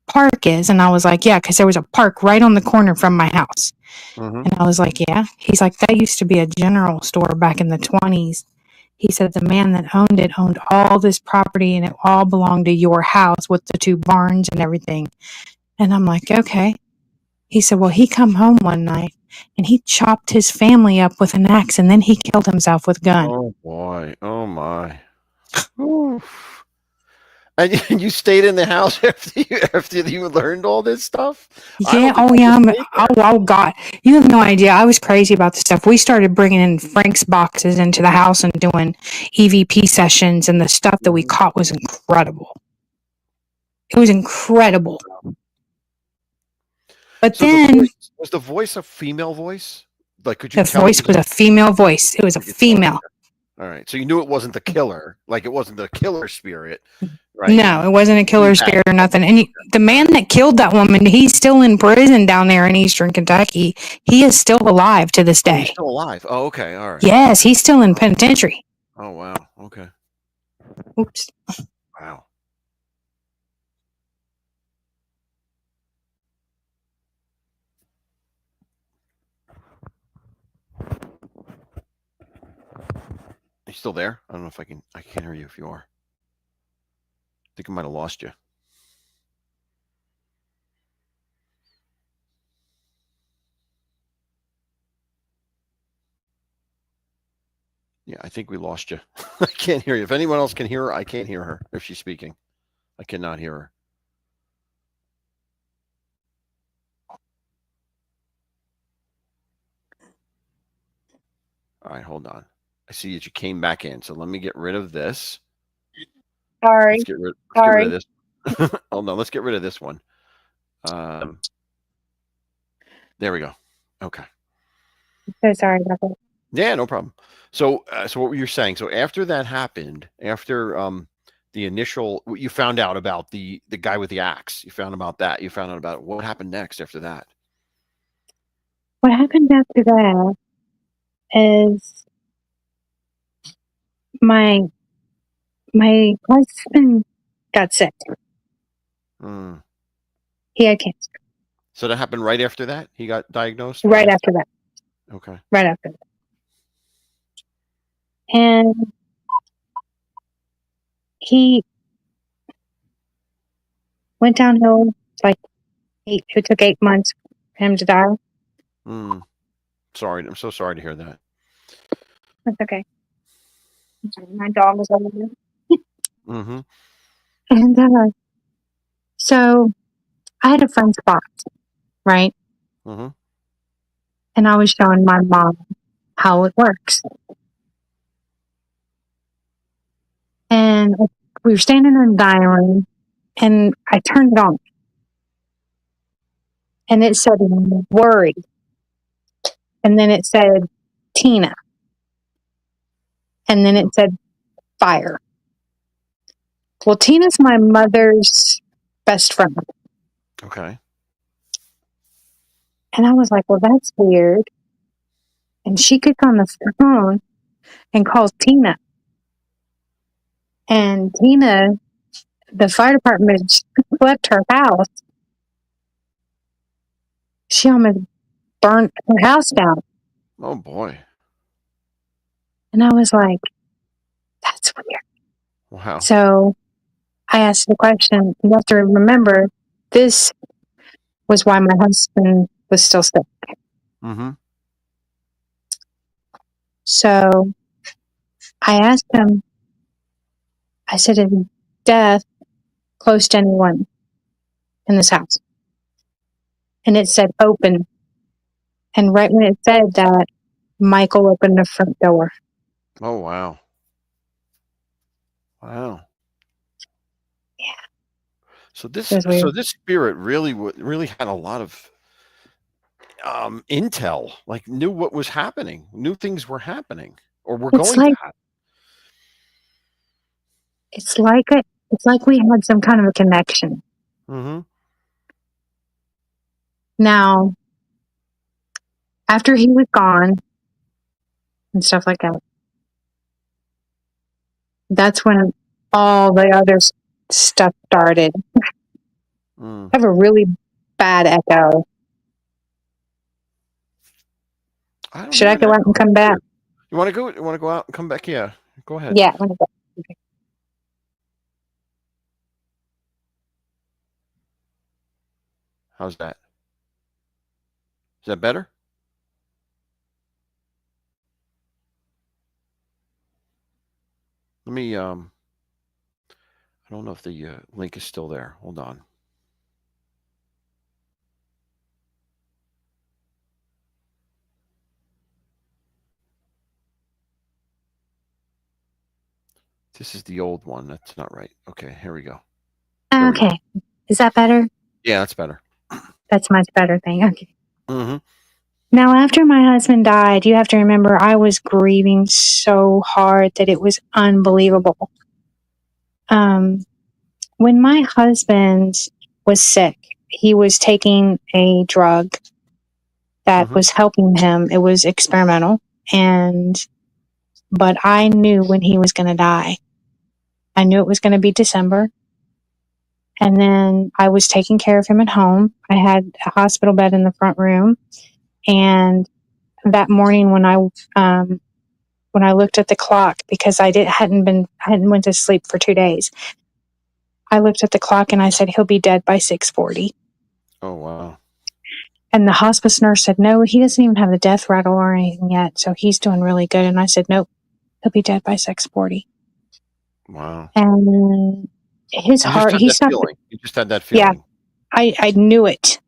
park is?" And I was like, "Yeah," because there was a park right on the corner from my house. Mm-hmm. And I was like, "Yeah." He's like, "That used to be a general store back in the 20s. He said the man that owned it owned all this property and it all belonged to your house with the 2 barns and everything." And I'm like, "Okay." He said, "Well, he come home one night and he chopped his family up with an axe and then he killed himself with a gun." Oh boy. Oh my. Oof. And you stayed in the house after you learned all this stuff? I Yeah. don't think Oh, I yeah. just stayed there. Oh, God. You have no idea. I was crazy about this stuff. We started bringing in Frank's boxes into the house and doing EVP sessions, and the stuff that we Mhm. caught was incredible. It was incredible. But So the then voice was the voice a female voice? Like, could you the tell it voice was was a a female voice. It was a you could tell? female. All right. So you knew it wasn't the killer, like it wasn't the killer spirit, right? No, it wasn't a Knew killer that. spirit or nothing. And the All man right. that killed that woman, he's still in prison down there in Eastern Kentucky. He is still alive to this Oh, he's day. still alive. Oh, okay. All right. Yes, he's still in penitentiary. Oh, wow. Okay. Oops. Wow. You still there? I don't know if I can't hear you if you are. I think I might have lost you. Yeah, I think we lost you. I can't hear you. If anyone else can hear her, I can't hear her if she's speaking. I cannot hear her. All right, hold on. I see that you came back in. So let me get rid of this. Sorry. Let's get rid of this. Oh no, let's get rid of this one. Um, there we go. Okay. So sorry about that. Yeah, no problem. So what were you saying? So after that happened, after the initial, you found out about the guy with the axe. You found about that. You found out about what happened next after that. What happened after that is my my husband got sick. Hmm. He had cancer. So that happened right after that. He got diagnosed right Right after. after that. Okay. Right after that. And he went downhill. Like it took 8 months for him to die. Hmm. Sorry, I'm so sorry to hear that. That's okay. I'm sorry, my dog was over there. Mm-hmm. And so I had a friend's box, right? Mm-hmm. And I was showing my mom how it works. And we were standing in the dining room, and I turned it on, and it said worry, and then it said Tina, and then it said fire. Well, Tina's my mother's best friend. Okay. And I was like, well, that's weird. And she gets on the phone and calls Tina. And Tina, the fire department left her house. She almost burnt her house down. Oh boy. And I was like, that's weird. Wow. So I asked the question. You have to remember, this was why my husband was still sick. Mm-hmm. So I asked him, I said, is death close to anyone in this house? And it said open. And right when it said that, Michael opened the front door. Oh wow. Wow. Yeah, So it this was so weird. this spirit really had a lot of intel, like knew what was happening, knew things were happening or were It's going to like happen. it's like it's like we had some kind of a connection. Mm-hmm. Now, after he was gone and stuff like that, that's when all the other stuff started. Mm. I have a really bad echo. I don't Should hear I an go out echo. and come It's back? weird. You want to go? You want to go out and come back? Yeah, go ahead. Yeah, I'm gonna go. Okay. How's that? Is that better? Let me. I don't know if the link is still there. Hold on. This is the old one. That's not right. Okay, here we go. There we go. Okay. Is that better? Yeah, that's better. That's much better thing. Okay. Mm-hmm. Now, after my husband died, you have to remember I was grieving so hard that it was unbelievable. When my husband was sick, he was taking a drug that Mm-hmm. was helping him. It was experimental, but I knew when he was going to die. I knew it was going to be December. And then I was taking care of him at home. I had a hospital bed in the front room. And that morning when I looked at the clock, because I hadn't went to sleep for 2 days, I looked at the clock and I said, he'll be dead by 6:40. Oh, wow. And the hospice nurse said, no, he doesn't even have the death rattle or anything yet. So he's doing really good. And I said, nope, he'll be dead by 6:40. Wow. And his You just heart, had he that stopped. feeling. You just had that Yeah, feeling. I knew it.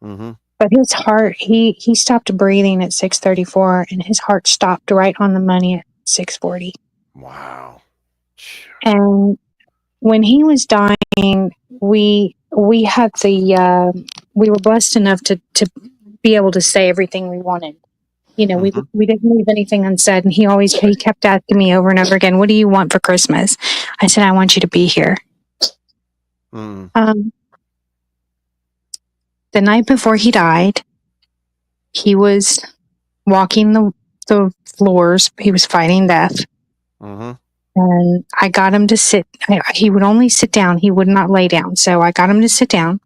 Mm-hmm. But his heart, he stopped breathing at 6:34, and his heart stopped right on the money at 6:40. Wow. And when he was dying, we had we were blessed enough to be able to say everything we wanted. You know, Mm-hmm. we didn't leave anything unsaid. And he kept asking me over and over again, "What do you want for Christmas?" I said, "I want you to be here." Mm. Um, the night before he died, he was walking the floors. He was fighting death. Mm-hmm. And I got him to sit. He would only sit down. He would not lay down. So I got him to sit down.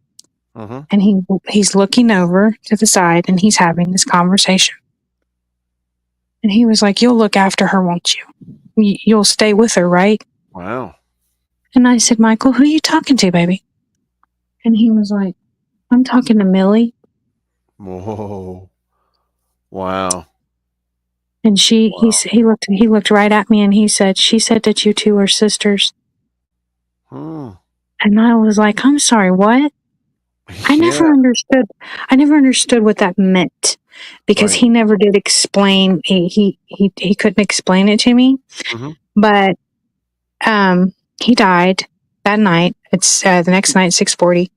Mm-hmm. And he's looking over to the side and he's having this conversation. And he was like, "You'll look after her, won't you? You'll stay with her, right?" Wow. And I said, "Michael, who are you talking to, baby?" And he was like, "I'm talking to Millie." Whoa. Wow. And Wow. he looked right at me and he said, "She said that you two are sisters." Hmm. And I was like, "I'm sorry, what?" I Yeah. never understood. I never understood what that meant because Right. he never did explain. He couldn't explain it to me. Mm-hmm. But he died that night. It's the next night, 6:40,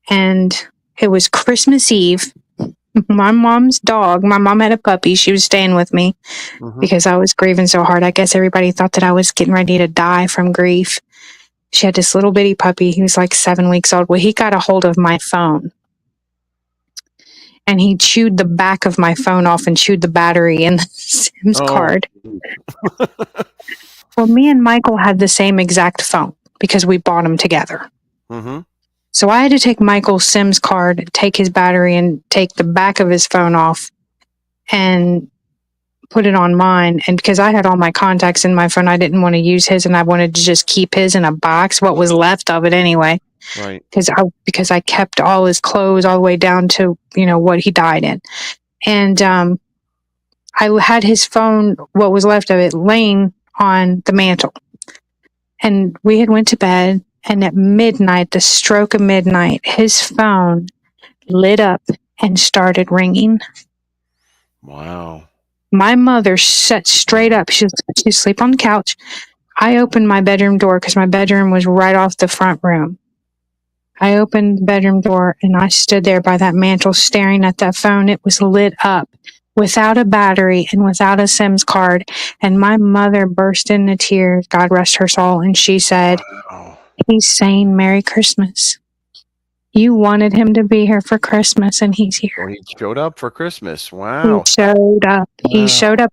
and it was Christmas Eve. My mom's dog. My mom had a puppy. She was staying with me Mm-hmm. because I was grieving so hard. I guess everybody thought that I was getting ready to die from grief. She had this little bitty puppy. He was like 7 weeks old. Well, he got a hold of my phone and he chewed the back of my phone off and chewed the battery in the Sims Oh. card. Well, me and Michael had the same exact phone because we bought them together. Mm-hmm. So I had to take Michael's Sims card, take his battery, and take the back of his phone off and put it on mine. And because I had all my contacts in my phone, I didn't want to use his, and I wanted to just keep his in a box, what was left of it anyway. Right. Because I kept all his clothes all the way down to what he died in, and I had his phone, what was left of it, laying on the mantle, and we had went to bed. And at midnight, the stroke of midnight, his phone lit up and started ringing. Wow. My mother sat straight Wow. up. She was asleep on the couch. I opened my bedroom door because my bedroom was right off the front room. I opened the bedroom door and I stood there by that mantle staring at that phone. It was lit up without a battery and without a Sims card. And my mother burst into tears, God rest her soul. And she said, Wow. "He's saying Merry Christmas. You wanted him to be here for Christmas and he's So here." he showed up for Christmas. He Wow. showed up. He Wow. showed up.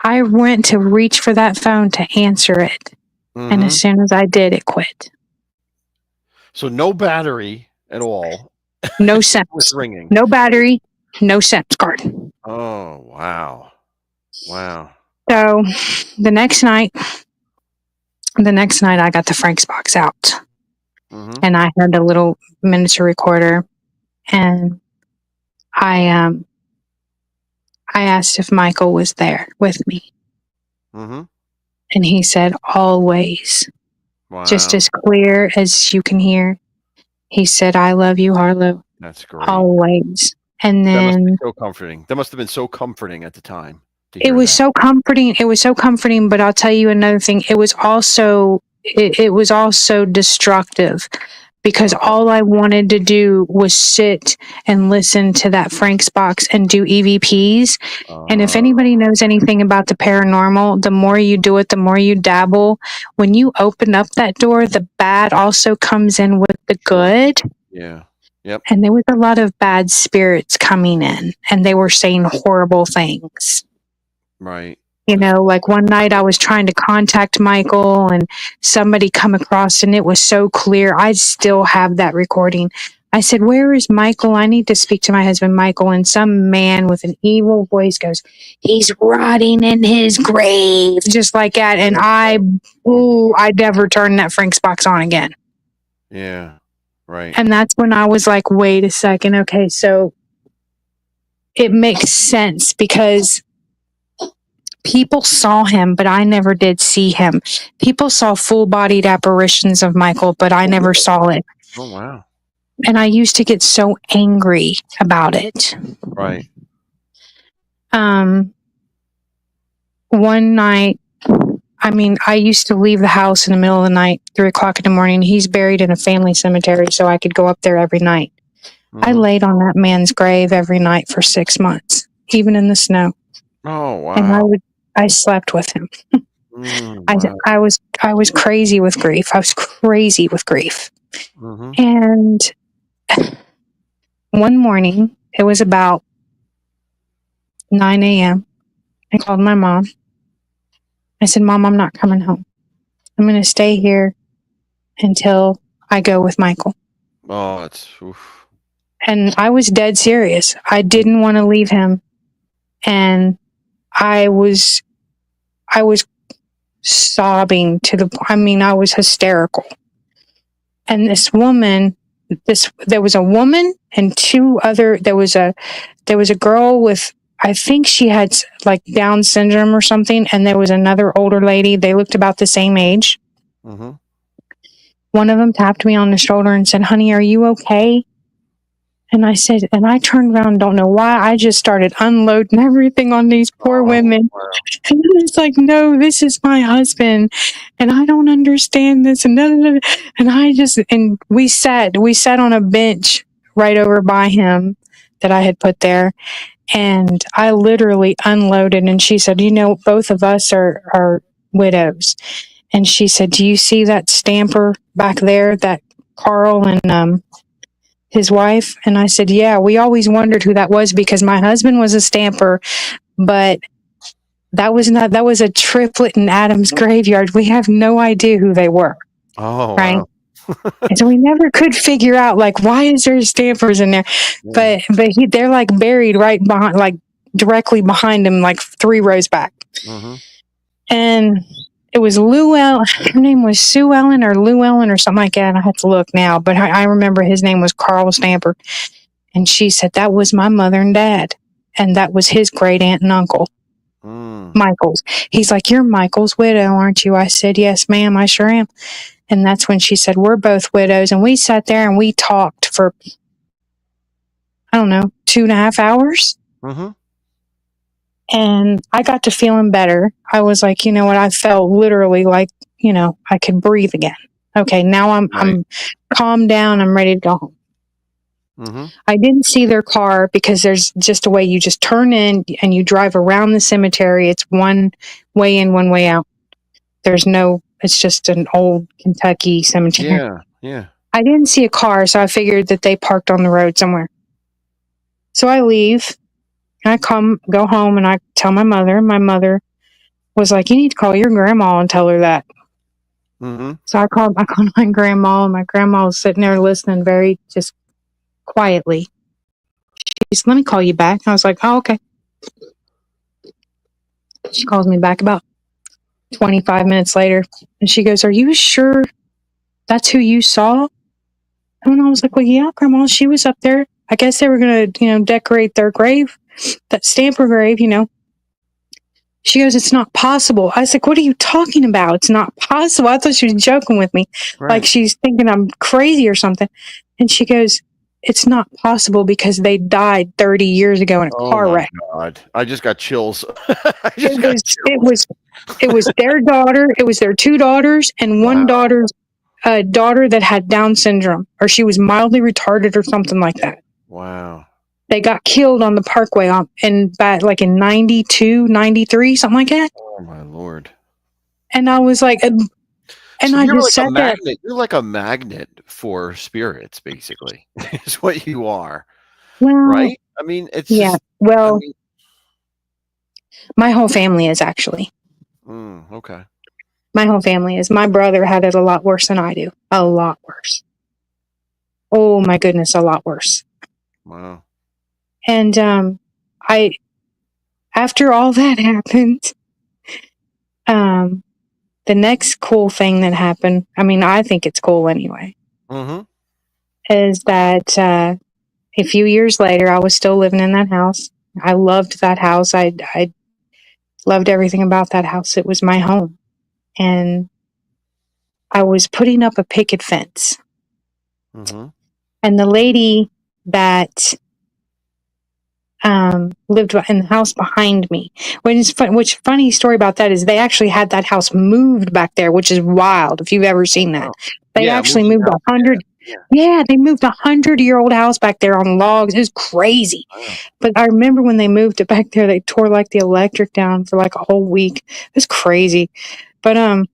I went to reach for that phone to answer it. And as Mm-hmm. soon as I did, it quit. So no battery at all. No It was Sims. ringing. No battery. No Sims card. Oh, wow. Wow. So the next night, I got the Frank's box out Mm-hmm. and I had a little miniature recorder and I I asked if Michael was there with me Mm-hmm. and he said always. just Wow. as clear as you can hear. He said, "I love you, Harlow, That's great. always." And That must be then so comforting. That must have been so comforting at the time to it hear was that. so comforting. It was so comforting, but I'll tell you another thing. It was also destructive because Uh-oh. all I wanted to do was sit and listen to that Frank's box and do EVPs. And if Uh, anybody knows anything about the paranormal, the more you do it, the more you dabble. When you open up that door, the bad also comes in with the sure. good. Yeah. Yep. And there was a lot of bad spirits coming in, and they were saying horrible things. Right. You Because know, like one night I was trying to contact Michael and somebody come across and it was so clear. I still have that recording. I said, "Where is Michael? I need to speak to my husband, Michael." And some man with an evil voice goes, "He's rotting in his grave," just like that. And I never turned that Frank's box on again. yeah. Right. And that's when I was like, wait a second. Okay. So it makes sense because people saw him, but I never did see him. People saw full bodied apparitions of Michael, but I never saw it. Oh wow. And I used to get so angry about it. Right. Um, One night, I mean, I used to leave the house in the middle of the night, 3 o'clock in the morning. He's buried in a family cemetery, so I could go up there every night. I Mm-hmm. laid on that man's grave every night for 6 months, even in the snow. Oh And wow. I slept with him. I, Wow. I was crazy with grief. I was crazy with grief. Mm-hmm. And one morning, it was about 9 a.m. I called my mom. I said, "Mom, I'm not coming home. I'm going to stay here until I go with Michael." Oh, it's oof. And I was dead serious. I didn't want to leave him. And I was, I was sobbing I was hysterical. And there was a woman and there was a girl with, I think she had like Down syndrome or something. And there was another older lady. They looked about the same age. Mm-hmm. One of them tapped me on the shoulder and said, "Honey, are you okay?" And I turned around, don't know why. I just started unloading everything on these poor Oh women. wow. And it's like, "No, this is my husband. And I don't understand this." And we sat on a bench right over by him that I had put there. And I literally unloaded. And she said, "Both of us are widows." And she said, "Do you see that stamper back there, that Carl and his wife?" And I said, "Yeah, we always wondered who that was because my husband was a stamper, but that was a triplet in Adam's graveyard. We have no idea who they were." Oh Right. wow. And so we never could figure out, like, why is there stampers in there? Yeah. They're like buried right behind, like directly behind him, like 3 rows back. Mm-hmm. And it was Lou Ellen. Her name was Sue Ellen or Lou Ellen or something like that. I have to look now, but I remember his name was Carl Stamper. And she said, "That was my mother and dad. And that was his great aunt and uncle, Mm. Michael's." He's like, "You're Michael's widow, aren't you?" I said, "Yes, ma'am, I sure am." And that's when she said, "We're both widows." And we sat there and we talked for, I don't know, 2.5 hours. Mm-hmm. And I got to feeling better. I was like, you know what? I felt literally like, I could breathe again. Okay, now Right. I'm calmed down. I'm ready to go home. Mm-hmm. I didn't see their car because there's just a way you just turn in and you drive around the cemetery. It's one way in, one way out. It's just an old Kentucky cemetery. Yeah. Yeah. I didn't see a car, so I figured that they parked on the road somewhere. So I leave. I go home, and I tell my mother. My mother was like, "You need to call your grandma and tell her that." Mm-hmm. So I called my grandma, and my grandma was sitting there listening very just quietly. She said, "Let me call you back." I was like, "Oh, okay." She calls me back about 25 minutes later, and she goes, "Are you sure that's who you saw?" And I was like, "Well, yeah, Grandma, she was up there. I guess they were going to, decorate their grave, that Stamper grave, She goes, it's not possible. I was like, what are you talking about? It's not possible. I thought she was joking with me. Like Right. she's thinking I'm crazy or something. And she goes, it's not possible because they died 30 years ago in a Oh car my wreck. God. I just got chills. I It just got was, it chills. was, it was their daughter. It was their two daughters and one Wow. daughter's daughter that had Down syndrome, or she was mildly retarded or something like that. Wow. They got killed on the parkway like in 92, 93, something like that. Oh my Lord. And I was like, and So I you're just like a sat there. magnet. You're like a magnet for spirits, basically, is what you are. Well, Right? I mean, it's yeah. just, I Well, mean, my whole family is actually. okay. My whole family is. My brother had it a lot worse than I do. A lot worse. Oh my goodness, a lot worse. Wow. And I after all that happened, um, the next cool thing that happened, I mean, I think it's cool anyway, Mm-hmm. is that a few years later, I was still living in that house. I loved that house. I loved everything about that house. It was my home. And I was putting up a picket fence. Mm-hmm. And the lady that lived in the house behind me. Which funny story about that is they actually had that house moved back there, which is wild if you've ever seen that. Wow. They Yeah, actually moving moved out. Yeah. yeah, they moved 100-year-old house back there on logs. It was crazy. Wow. But I remember when they moved it back there, they tore like the electric down for like a whole week. It was crazy. But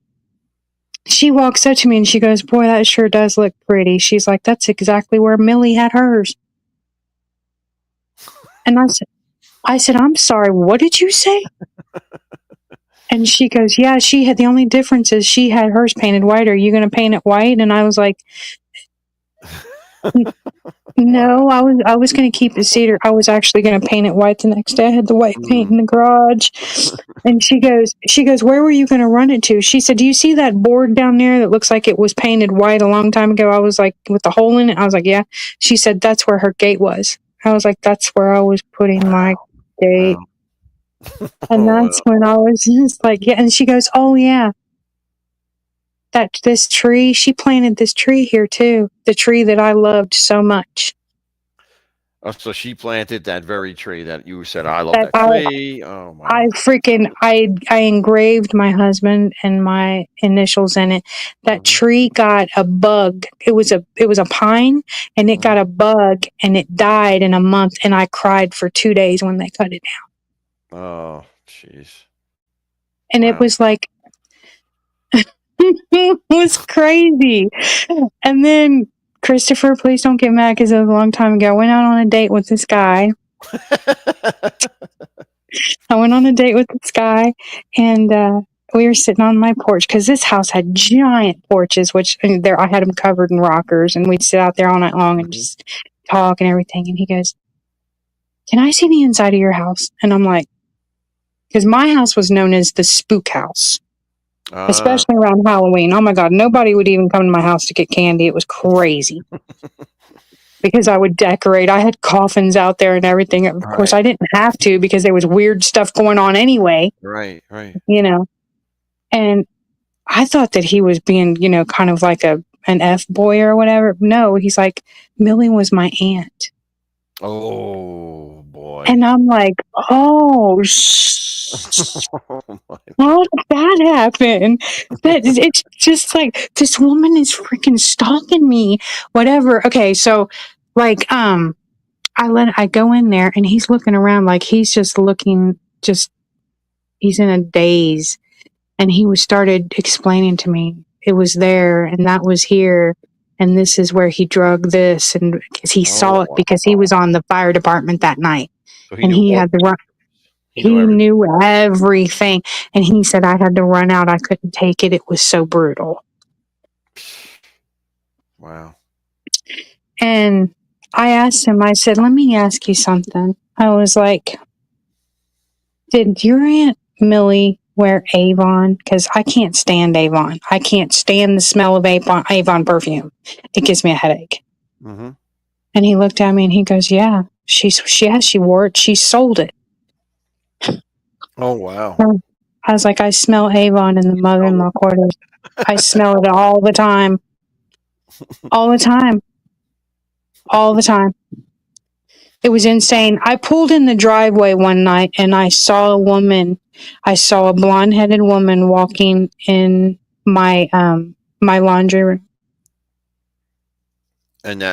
she walks up to me and she goes, "Boy, that sure does look pretty." She's like, "That's exactly where Millie had hers." And I said, "I'm sorry, what did you say?" And she goes, "Yeah, she had the only difference is she had hers painted white. Are you going to paint it white?" And I was like, Wow. "No, I was going to keep it cedar. I was actually going to paint it white the next day. I had the white paint Mm. in the garage." And she goes, "Where were you going to run it to?" She said, "Do you see that board down there that looks like it was painted white a long time ago?" I was like, "With the hole in it?" I was like, "Yeah." She said, "That's where her gate was." I was like, "That's where I was putting my gate." Wow. And Oh that's wow. when I was just like, "Yeah." And she goes, "Oh yeah, that this tree, she planted this tree here too. The tree that I loved so much. Oh, so she planted that very tree that you said, I love That that tree. Oh I wow. freaking I engraved my husband and my initials in it. That Mm-hmm. tree got a bug. It was a pine and it Mm-hmm. got a bug and it died in a month and I cried for 2 days when they cut it down. Oh, jeez. And it Wow. was like it was crazy. And then Christopher, please don't get mad because it was a long time ago. I went out on a date with this guy. I went on a date with this guy, and we were sitting on my porch because this house had giant porches, which and there I had them covered in rockers, and we'd sit out there all night long and Mhm. just talk and everything. And he goes, "Can I see the inside of your house?" And I'm like, because my house was known as the spook house, Uh, especially around Halloween. Oh my God, nobody would even come to my house to get candy. It was crazy because I would decorate. I had coffins out there and everything. Of course, right, I didn't have to because there was weird stuff going on anyway, right, right. you know. And I thought that he was being, kind of like an F boy or whatever. No, he's like, Millie was my aunt. Oh boy. And I'm like, oh, Oh my. how did that happen? It's just like, this woman is freaking stalking me. Whatever. Okay, so like, I go in there and he's looking around like he's just looking, he's in a daze. And he was started explaining to me it was there and that was here and this is where he drug this and because he Oh saw it because he wow. was on the fire department that night So he and knew he all. had to run. He knew He everything. knew everything and he said I had to run out. I couldn't take it. It was so brutal. Wow. And I asked him, I said, let me ask you something. I was like, did your Aunt Millie wear Avon? Because I can't stand Avon. I can't stand the smell of Avon perfume. It gives me a headache. Mm-hmm. And he looked at me and he goes, "Yeah, she wore it. She sold it." Oh wow. I was like, I smell Avon in the mother-in-law quarters. I smell it all the time. All the time. All the time. It was insane. I pulled in the driveway one night and I saw a woman. I saw a blonde-headed woman walking in my my laundry room. And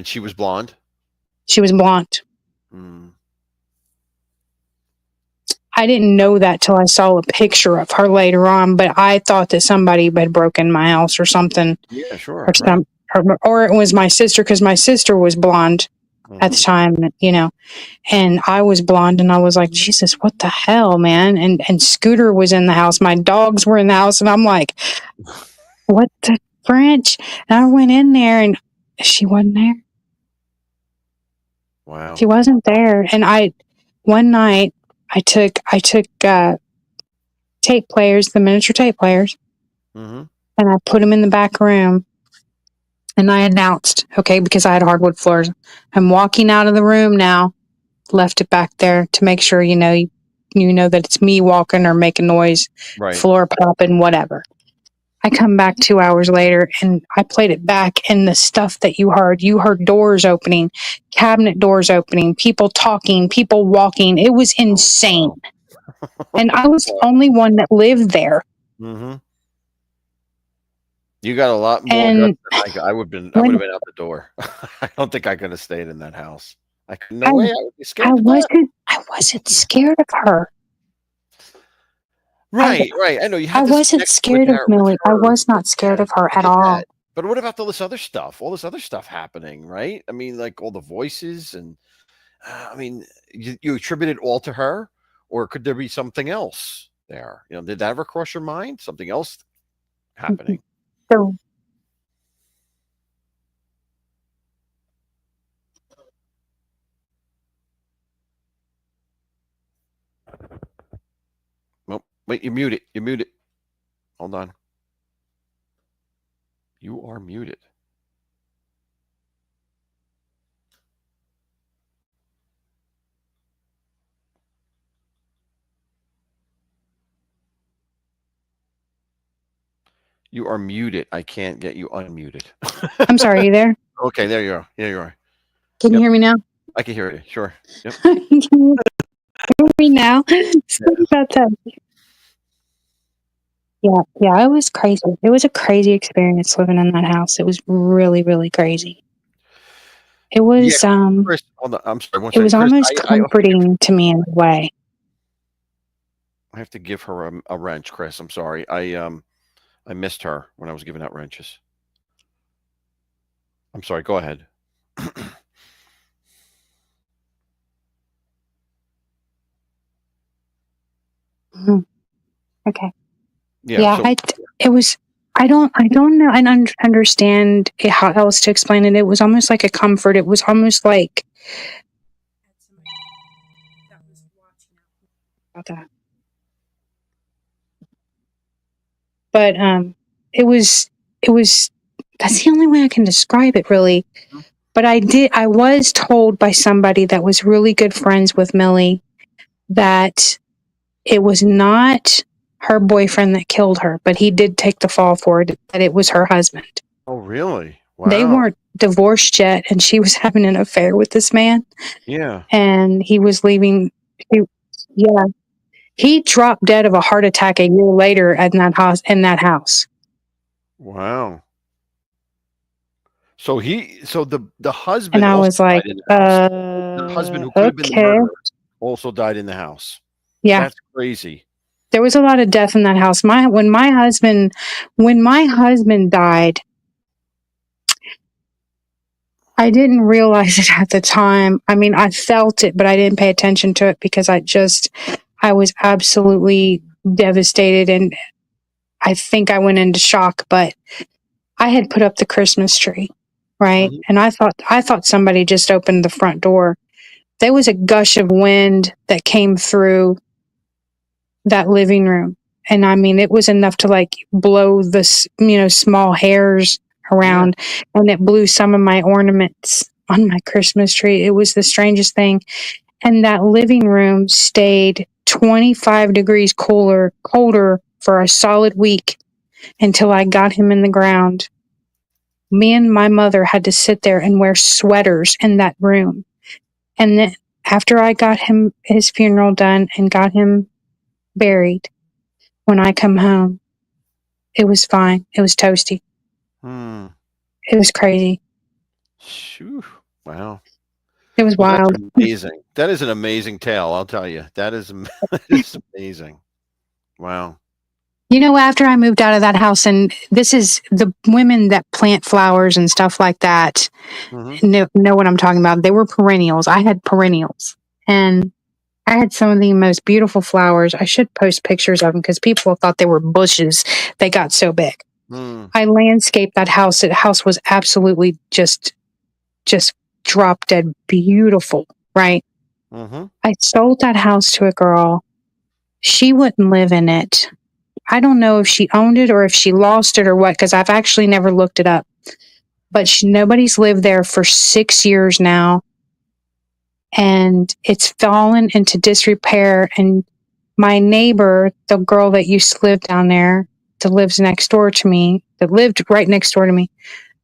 she was blonde. She was blonde. Mm. I didn't know that till I saw a picture of her later on, but I thought that somebody had broken my house or something, Yeah, sure. or Right. or it was my sister, because my sister was blonde at the time, you know, and I was blonde, and I was like, Jesus, what the hell, man? And Scooter was in the house, my dogs were in the house, and I'm like, what the French? And I went in there, and she wasn't there. Wow. She wasn't there, and one night I took tape players, the miniature tape players, and I put them in the back room. And I announced, okay, because I had hardwood floors, I'm walking out of the room now. Left it back there to make sure, you know that it's me walking or making noise, Right. floor popping, whatever. I come back 2 hours later and I played it back, and the stuff that you heard doors opening, cabinet doors opening, people talking, people walking. It was insane. And I was the only one that lived there. Mm-hmm. You got a lot more And guts than I would have been out the door. I don't think I could have stayed in that house. No way. I would be scared to death. I wasn't scared of her. Right. I know you had I this wasn't connection scared of with Millie. I her. was not scared of her I at get all. that. But what about all this other stuff? All this other stuff happening, right? I mean, like all the voices, and I mean, you attribute it all to her, or could there be something else there? You know, did that ever cross your mind? Something else happening? So, Well, wait, you mute it. You mute it. Hold on. You are muted. You are muted. I can't get you unmuted. I'm sorry, are you there? Okay, there you are. Yeah, you are. Can you hear me now? I can hear you. Sure. Yep. Can you hear me now? Sorry about that. Yeah, it was crazy. It was a crazy experience living in that house. It was really, really crazy. It was Chris, hold on. I'm sorry. One it was second. Chris, almost comforting to me in a way. I have to give her a wrench, Chris. I'm sorry. I missed her when I was giving out wrenches. I'm sorry. Go ahead. Mm-hmm. Okay. Yeah. It was. I don't know. I don't understand how else to explain it. It was almost like a comfort. It was almost like about that. But it was that's the only way I can describe it, really. But I was told by somebody that was really good friends with Millie that it was not her boyfriend that killed her, but he did take the fall for it, that it was her husband. Oh, really? Wow. They weren't divorced yet, and she was having an affair with this man. Yeah. And he was leaving. He dropped dead of a heart attack a year later in that house. Wow. So the husband, and I also was like, died in the house. The husband who could have been the murderer also died in the house. Yeah. That's crazy. There was a lot of death in that house. When my husband died, I didn't realize it at the time. I mean, I felt it, but I didn't pay attention to it because I was absolutely devastated, and I think I went into shock. But I had put up the Christmas tree, right? Mhm. And I thought somebody just opened the front door. There was a gush of wind that came through that living room. And I mean, it was enough to like blow the, small hairs around, and it blew some of my ornaments on my Christmas tree. It was the strangest thing. And that living room stayed 25 degrees colder for a solid week until I got him in the ground. Me and my mother had to sit there and wear sweaters in that room. And then after I got him his funeral done and got him buried, when I come home, it was fine. It was toasty. Hmm. It was crazy. Shoo. Wow. It was Well, that's wild. amazing. That is an amazing tale, I'll tell you. That is that is amazing. Wow. You know, after I moved out of that house, and this is the women that plant flowers and stuff like that Mhm. know what I'm talking about. They were perennials. I had perennials. And I had some of the most beautiful flowers. I should post pictures of them because people thought they were bushes. They got so big. Mm. I landscaped that house. The house was absolutely just drop dead beautiful, right? Mhm. I sold that house to a girl. She wouldn't live in it. I don't know if she owned it or if she lost it or what, because I've actually never looked it up. But nobody's lived there for 6 years now. And it's fallen into disrepair. And my neighbor, the girl that used to live down there, that lives next door to me, that lived right next door to me,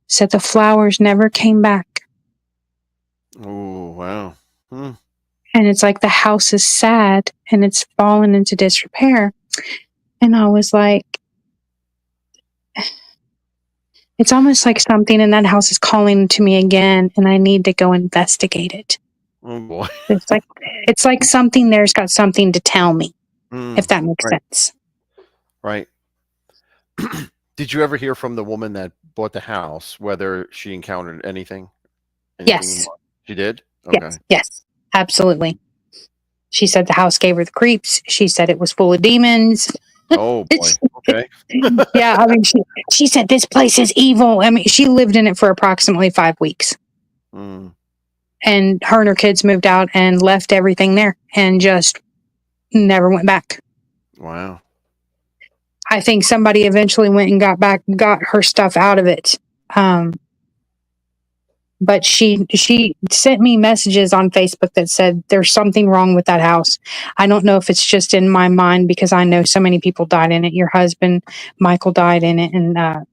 said the flowers never came back. Oh, wow. Hmm. And it's like the house is sad and it's fallen into disrepair. And I was like, it's almost like something in that house is calling to me again, and I need to go investigate it. Oh boy. It's like something there's got something to tell me, if Mm. that makes Right. sense. Right. Did you ever hear from the woman that bought the house whether she encountered anything? Anything? Yes, She did? Okay. yes, absolutely. She said the house gave her the creeps. She said it was full of demons. Oh boy. Okay. Yeah, I mean, she said this place is evil. I mean, she lived in it for approximately 5 weeks, Mm. and her and her kids moved out and left everything there and just never went back. Wow. I think somebody eventually went and got her stuff out of it. Um, but she sent me messages on Facebook that said there's something wrong with that house. I don't know if it's just in my mind because I know so many people died in it. Your husband, Michael, died in it, and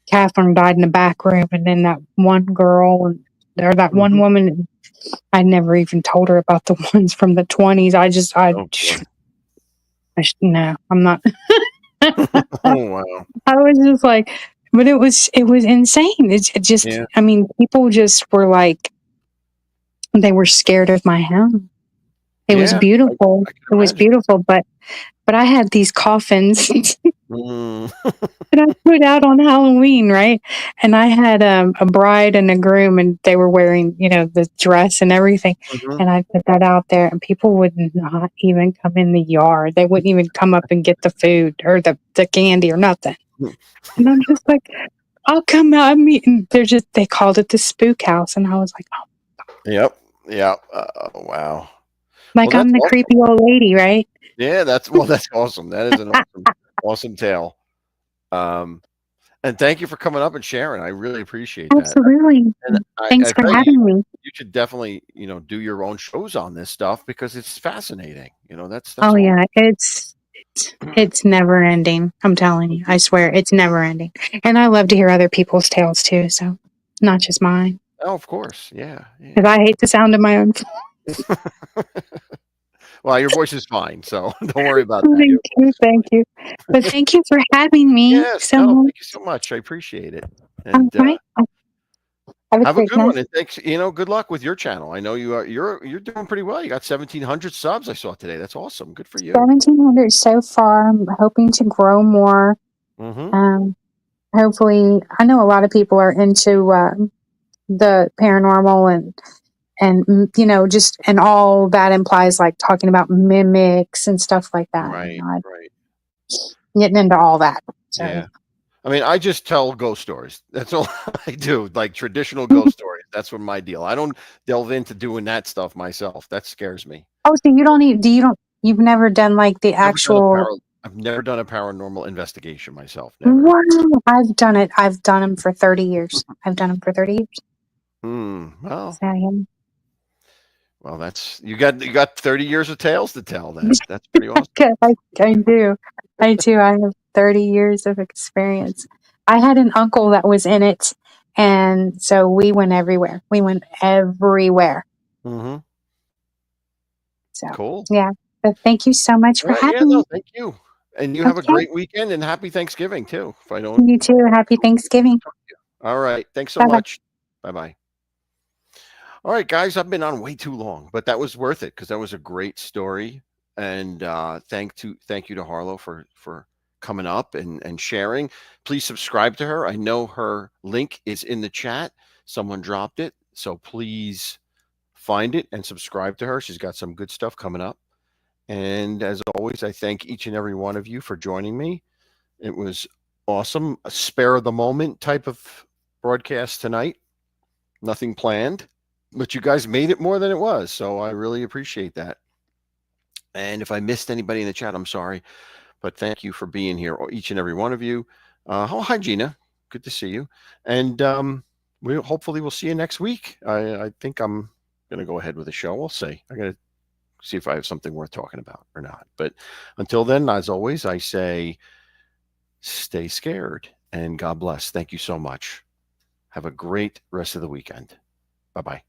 Catherine died in the back room, and then that one girl or that one Mhm. woman. I never even told her about the ones from the 20s. Oh boy. No, I'm not. Oh wow. I was just like, but it was insane. It just, Yeah. I mean, people just were like, they were scared of my home. It was Yeah. beautiful. I can It was imagine. beautiful, but I had these coffins Mm. that I put out on Halloween, right? And I had a bride and a groom, and they were wearing, the dress and everything. Mhm. And I put that out there, and people would not even come in the yard. They wouldn't even come up and get the food or the candy or nothing. And I'm just like, I'll come out. I mean, they called it the spook house. And I was like, oh, Yep. Yeah. Wow. Well, like that's I'm the awesome. creepy old lady, right? Yeah, that's awesome. That is an awesome tale. Um, and thank you for coming up and sharing. I really appreciate that. Absolutely. And Thanks I for tell you, having me. you should definitely, do your own shows on this stuff because it's fascinating. That's Oh all. yeah, it's never ending. I'm telling you. I swear it's never ending. And I love to hear other people's tales too, so not just mine. Oh, of course. Yeah. Because Yeah. I hate the sound of my own. Well, your voice is fine, so don't worry about that. Thank Your voice you, is thank you. But thank you for having me Yes. so No, much. thank you so much. I appreciate it. All And right. Have a have a great good night. one. And thanks. Good luck with your channel. I know you're doing pretty well. You got 1,700 subs. I saw today. That's awesome. Good for you. 1,700 so far. I'm hoping to grow more. Mm-hmm. Um, hopefully, I know a lot of people are into the paranormal and just and all that implies like talking about mimics and stuff like that. Right. Right. Getting into all that. So Yeah. I mean, I just tell ghost stories. That's all I do. Like traditional ghost stories. That's what my deal. I don't delve into doing that stuff myself. That scares me. oh, so you don't need? You've never done like the Never done a actual? I've never done a paranormal investigation myself. Never. Wow, I've done it. I've done them for 30 years. I've done them for 30 years. Hmm. Well, So yeah. Well, that's you got 30 years of tales to tell then. That's pretty awesome. Okay, I do. I do. I have 30 years of experience. I had an uncle that was in it, and so we went everywhere. We went everywhere. Mhm. So, Cool. yeah. But thank you so much All for right. Yeah, having me. no, thank you. And you have a Okay. great weekend and happy Thanksgiving too. If I don't You too. Happy Thanksgiving. talk to you. All right. Thanks so Bye bye. much. Bye-bye. All right, guys, I've been on way too long, but that was worth it because that was a great story. And thank you to Harlow for coming up and sharing. Please subscribe to her. I know her link is in the chat. Someone dropped it, so please find it and subscribe to her. She's got some good stuff coming up. And as always, I thank each and every one of you for joining me. It was awesome, a spare of the moment type of broadcast tonight. Nothing planned, but you guys made it more than it was. So I really appreciate that. And if I missed anybody in the chat, I'm sorry, but thank you for being here, each and every one of you. Oh, hi, Gina. Good to see you. And we hopefully we'll see you next week. I think I'm going to go ahead with the show. We'll see. I got to see if I have something worth talking about or not. But until then, as always, I say stay scared and God bless. Thank you so much. Have a great rest of the weekend. Bye bye.